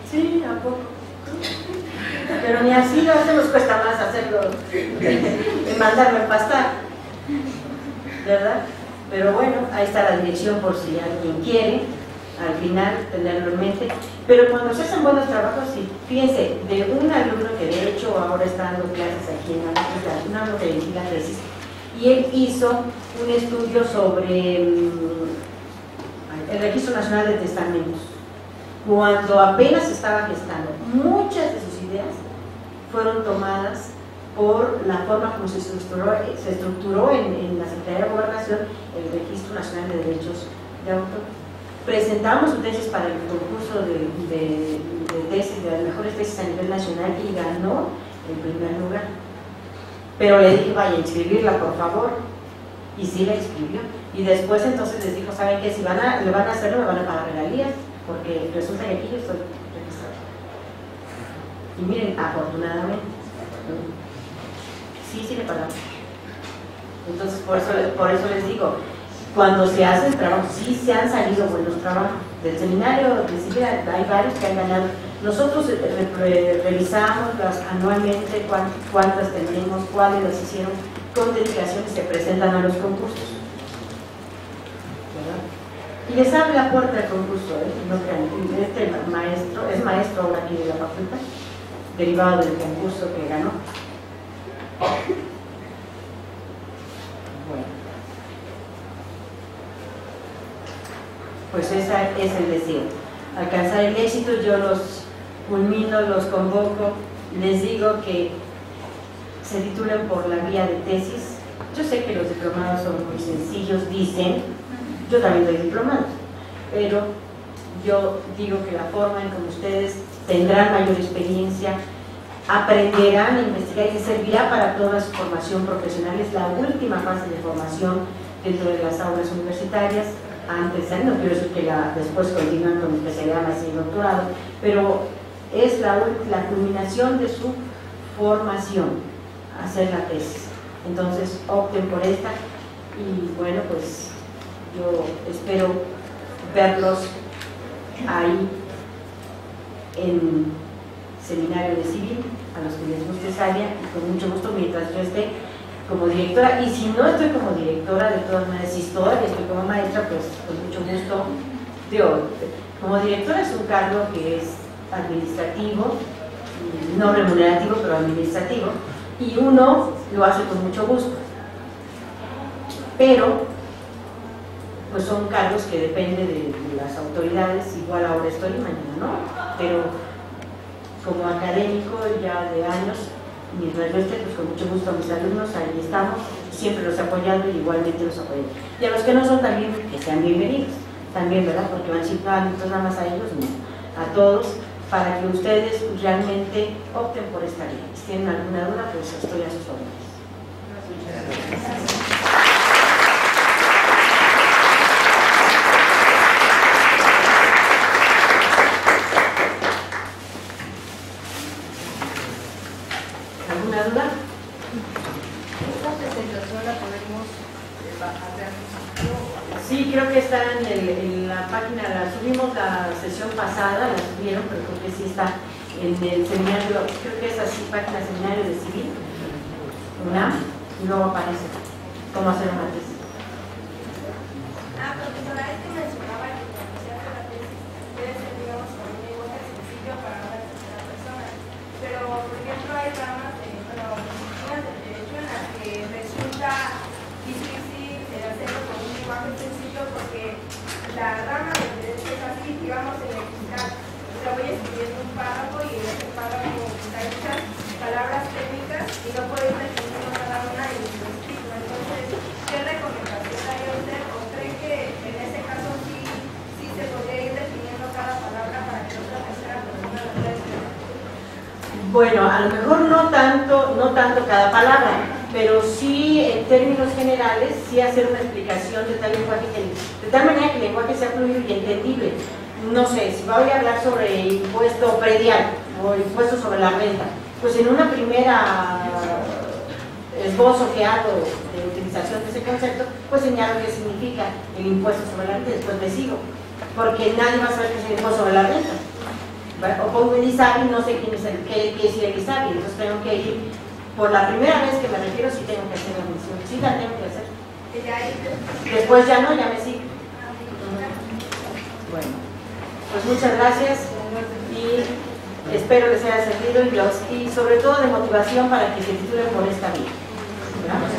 S2: Sí, ¿a poco? Pero ni así lo hacemos, cuesta más hacerlo, de mandarlo a pastar, ¿verdad? Pero bueno, ahí está la dirección por si alguien quiere, al final tenerlo en mente. Pero cuando se hacen buenos trabajos, sí, fíjense, de un alumno que de hecho ahora está dando clases aquí en la universidad, un alumno que dirige la tesis, y él hizo un estudio sobre el Registro Nacional de Testamentos. Cuando apenas estaba gestando, muchas de sus ideas fueron tomadas por la forma como se estructuró en la Secretaría de Gobernación el Registro Nacional de Derechos de Autor. Presentamos su tesis para el concurso de tesis, de las mejores tesis a nivel nacional, y ganó el primer lugar. Pero le dije, vaya a inscribirla, por favor, y sí la inscribió. Y después entonces les dijo, ¿saben qué? Si le van a hacerlo, me van a pagar regalías, porque resulta que aquí yo estoy registrado. Y miren, afortunadamente, sí le pagamos. Entonces, por eso les digo, cuando se hace el trabajo, sí se han salido buenos trabajos. Del seminario de civil hay varios que han ganado. Nosotros revisamos anualmente cuántas tenemos, cuáles las hicieron, con dedicación y se presentan a los concursos, ¿verdad? Y les abre la puerta al concurso, no crean. Este maestro es maestro ahora aquí de la facultad, derivado del concurso que ganó. Bueno, pues ese es el deseo, alcanzar el éxito. Yo los culmino, los convoco, les digo que se titulen por la vía de tesis. Yo sé que los diplomados son muy sencillos, dicen, yo también doy diplomados, pero yo digo que la forma en que ustedes tendrán mayor experiencia aprenderán a investigar y servirá para toda su formación profesional. Es la última fase de formación dentro de las aulas universitarias. Antes, no quiero decir que después continúan con especialidad, maestría y doctorado, pero es la culminación de su formación, hacer la tesis. Entonces opten por esta y bueno, pues yo espero verlos ahí en seminario de civil, a los que les guste esa área, y con mucho gusto mientras yo esté como directora, y si no estoy como directora, de todas maneras, si estoy como maestra, pues con mucho gusto. Como directora es un cargo que es administrativo, no remunerativo, pero administrativo, y uno lo hace con mucho gusto. Pero, pues son cargos que dependen de las autoridades, igual ahora estoy, mañana no, pero como académico ya de años, mientras yo esté, pues con mucho gusto a mis alumnos, ahí estamos, siempre los apoyando y igualmente los apoyando. Y a los que no son también, que sean bienvenidos, también, ¿verdad? Porque van a decir, no, entonces nada más a ellos, no, a todos, para que ustedes realmente opten por esta vía. Si tienen alguna duda, pues estoy a sus órdenes. ¿Alguna duda?
S3: ¿Esta presentación la podemos bajar de algún sitio?
S2: Sí, creo que está en la página, la subimos la sesión pasada, la subieron, pero creo que sí está en el seminario, creo que es así, página seminario de civil, ¿una? Y luego aparece cómo hacer una tesis.
S4: Profesora, es que mencionaba que cuando se hace la tesis debe ser, digamos, con un lenguaje sencillo para una tercera persona, pero por ejemplo hay ramas de medicinas del derecho en las que resulta difícil hacerlo con un lenguaje sencillo porque la rama del derecho es así, digamos, en el fiscal. O sea, voy escribiendo un párrafo y en ese párrafo hay muchas palabras técnicas y no puedo ir definiendo cada una y lo explico. Entonces, ¿qué recomendación daría usted? ¿O cree que en ese caso sí se podría ir definiendo cada palabra para que otra tercera persona lo pueda entender?
S2: Bueno, a lo mejor no tanto cada palabra, pero sí en términos generales, sí hacer una explicación de tal lenguaje de tal manera que el lenguaje sea fluido y entendible. No sé, si voy a hablar sobre impuesto predial o impuesto sobre la renta, pues en una primera esbozo que hago de utilización de ese concepto, pues señalo qué significa el impuesto sobre la renta y después me sigo, porque nadie va a saber qué es el impuesto sobre la renta. O pongo el ISABI y no sé qué quiere decir el ISABI, entonces tengo que ir, por la primera vez que me refiero, sí tengo que hacer la mención, sí la tengo que hacer. Después ya no, ya me sigo. Bueno, pues muchas gracias y espero les haya servido y sobre todo de motivación para que se titulen por esta vía. ¿Verdad?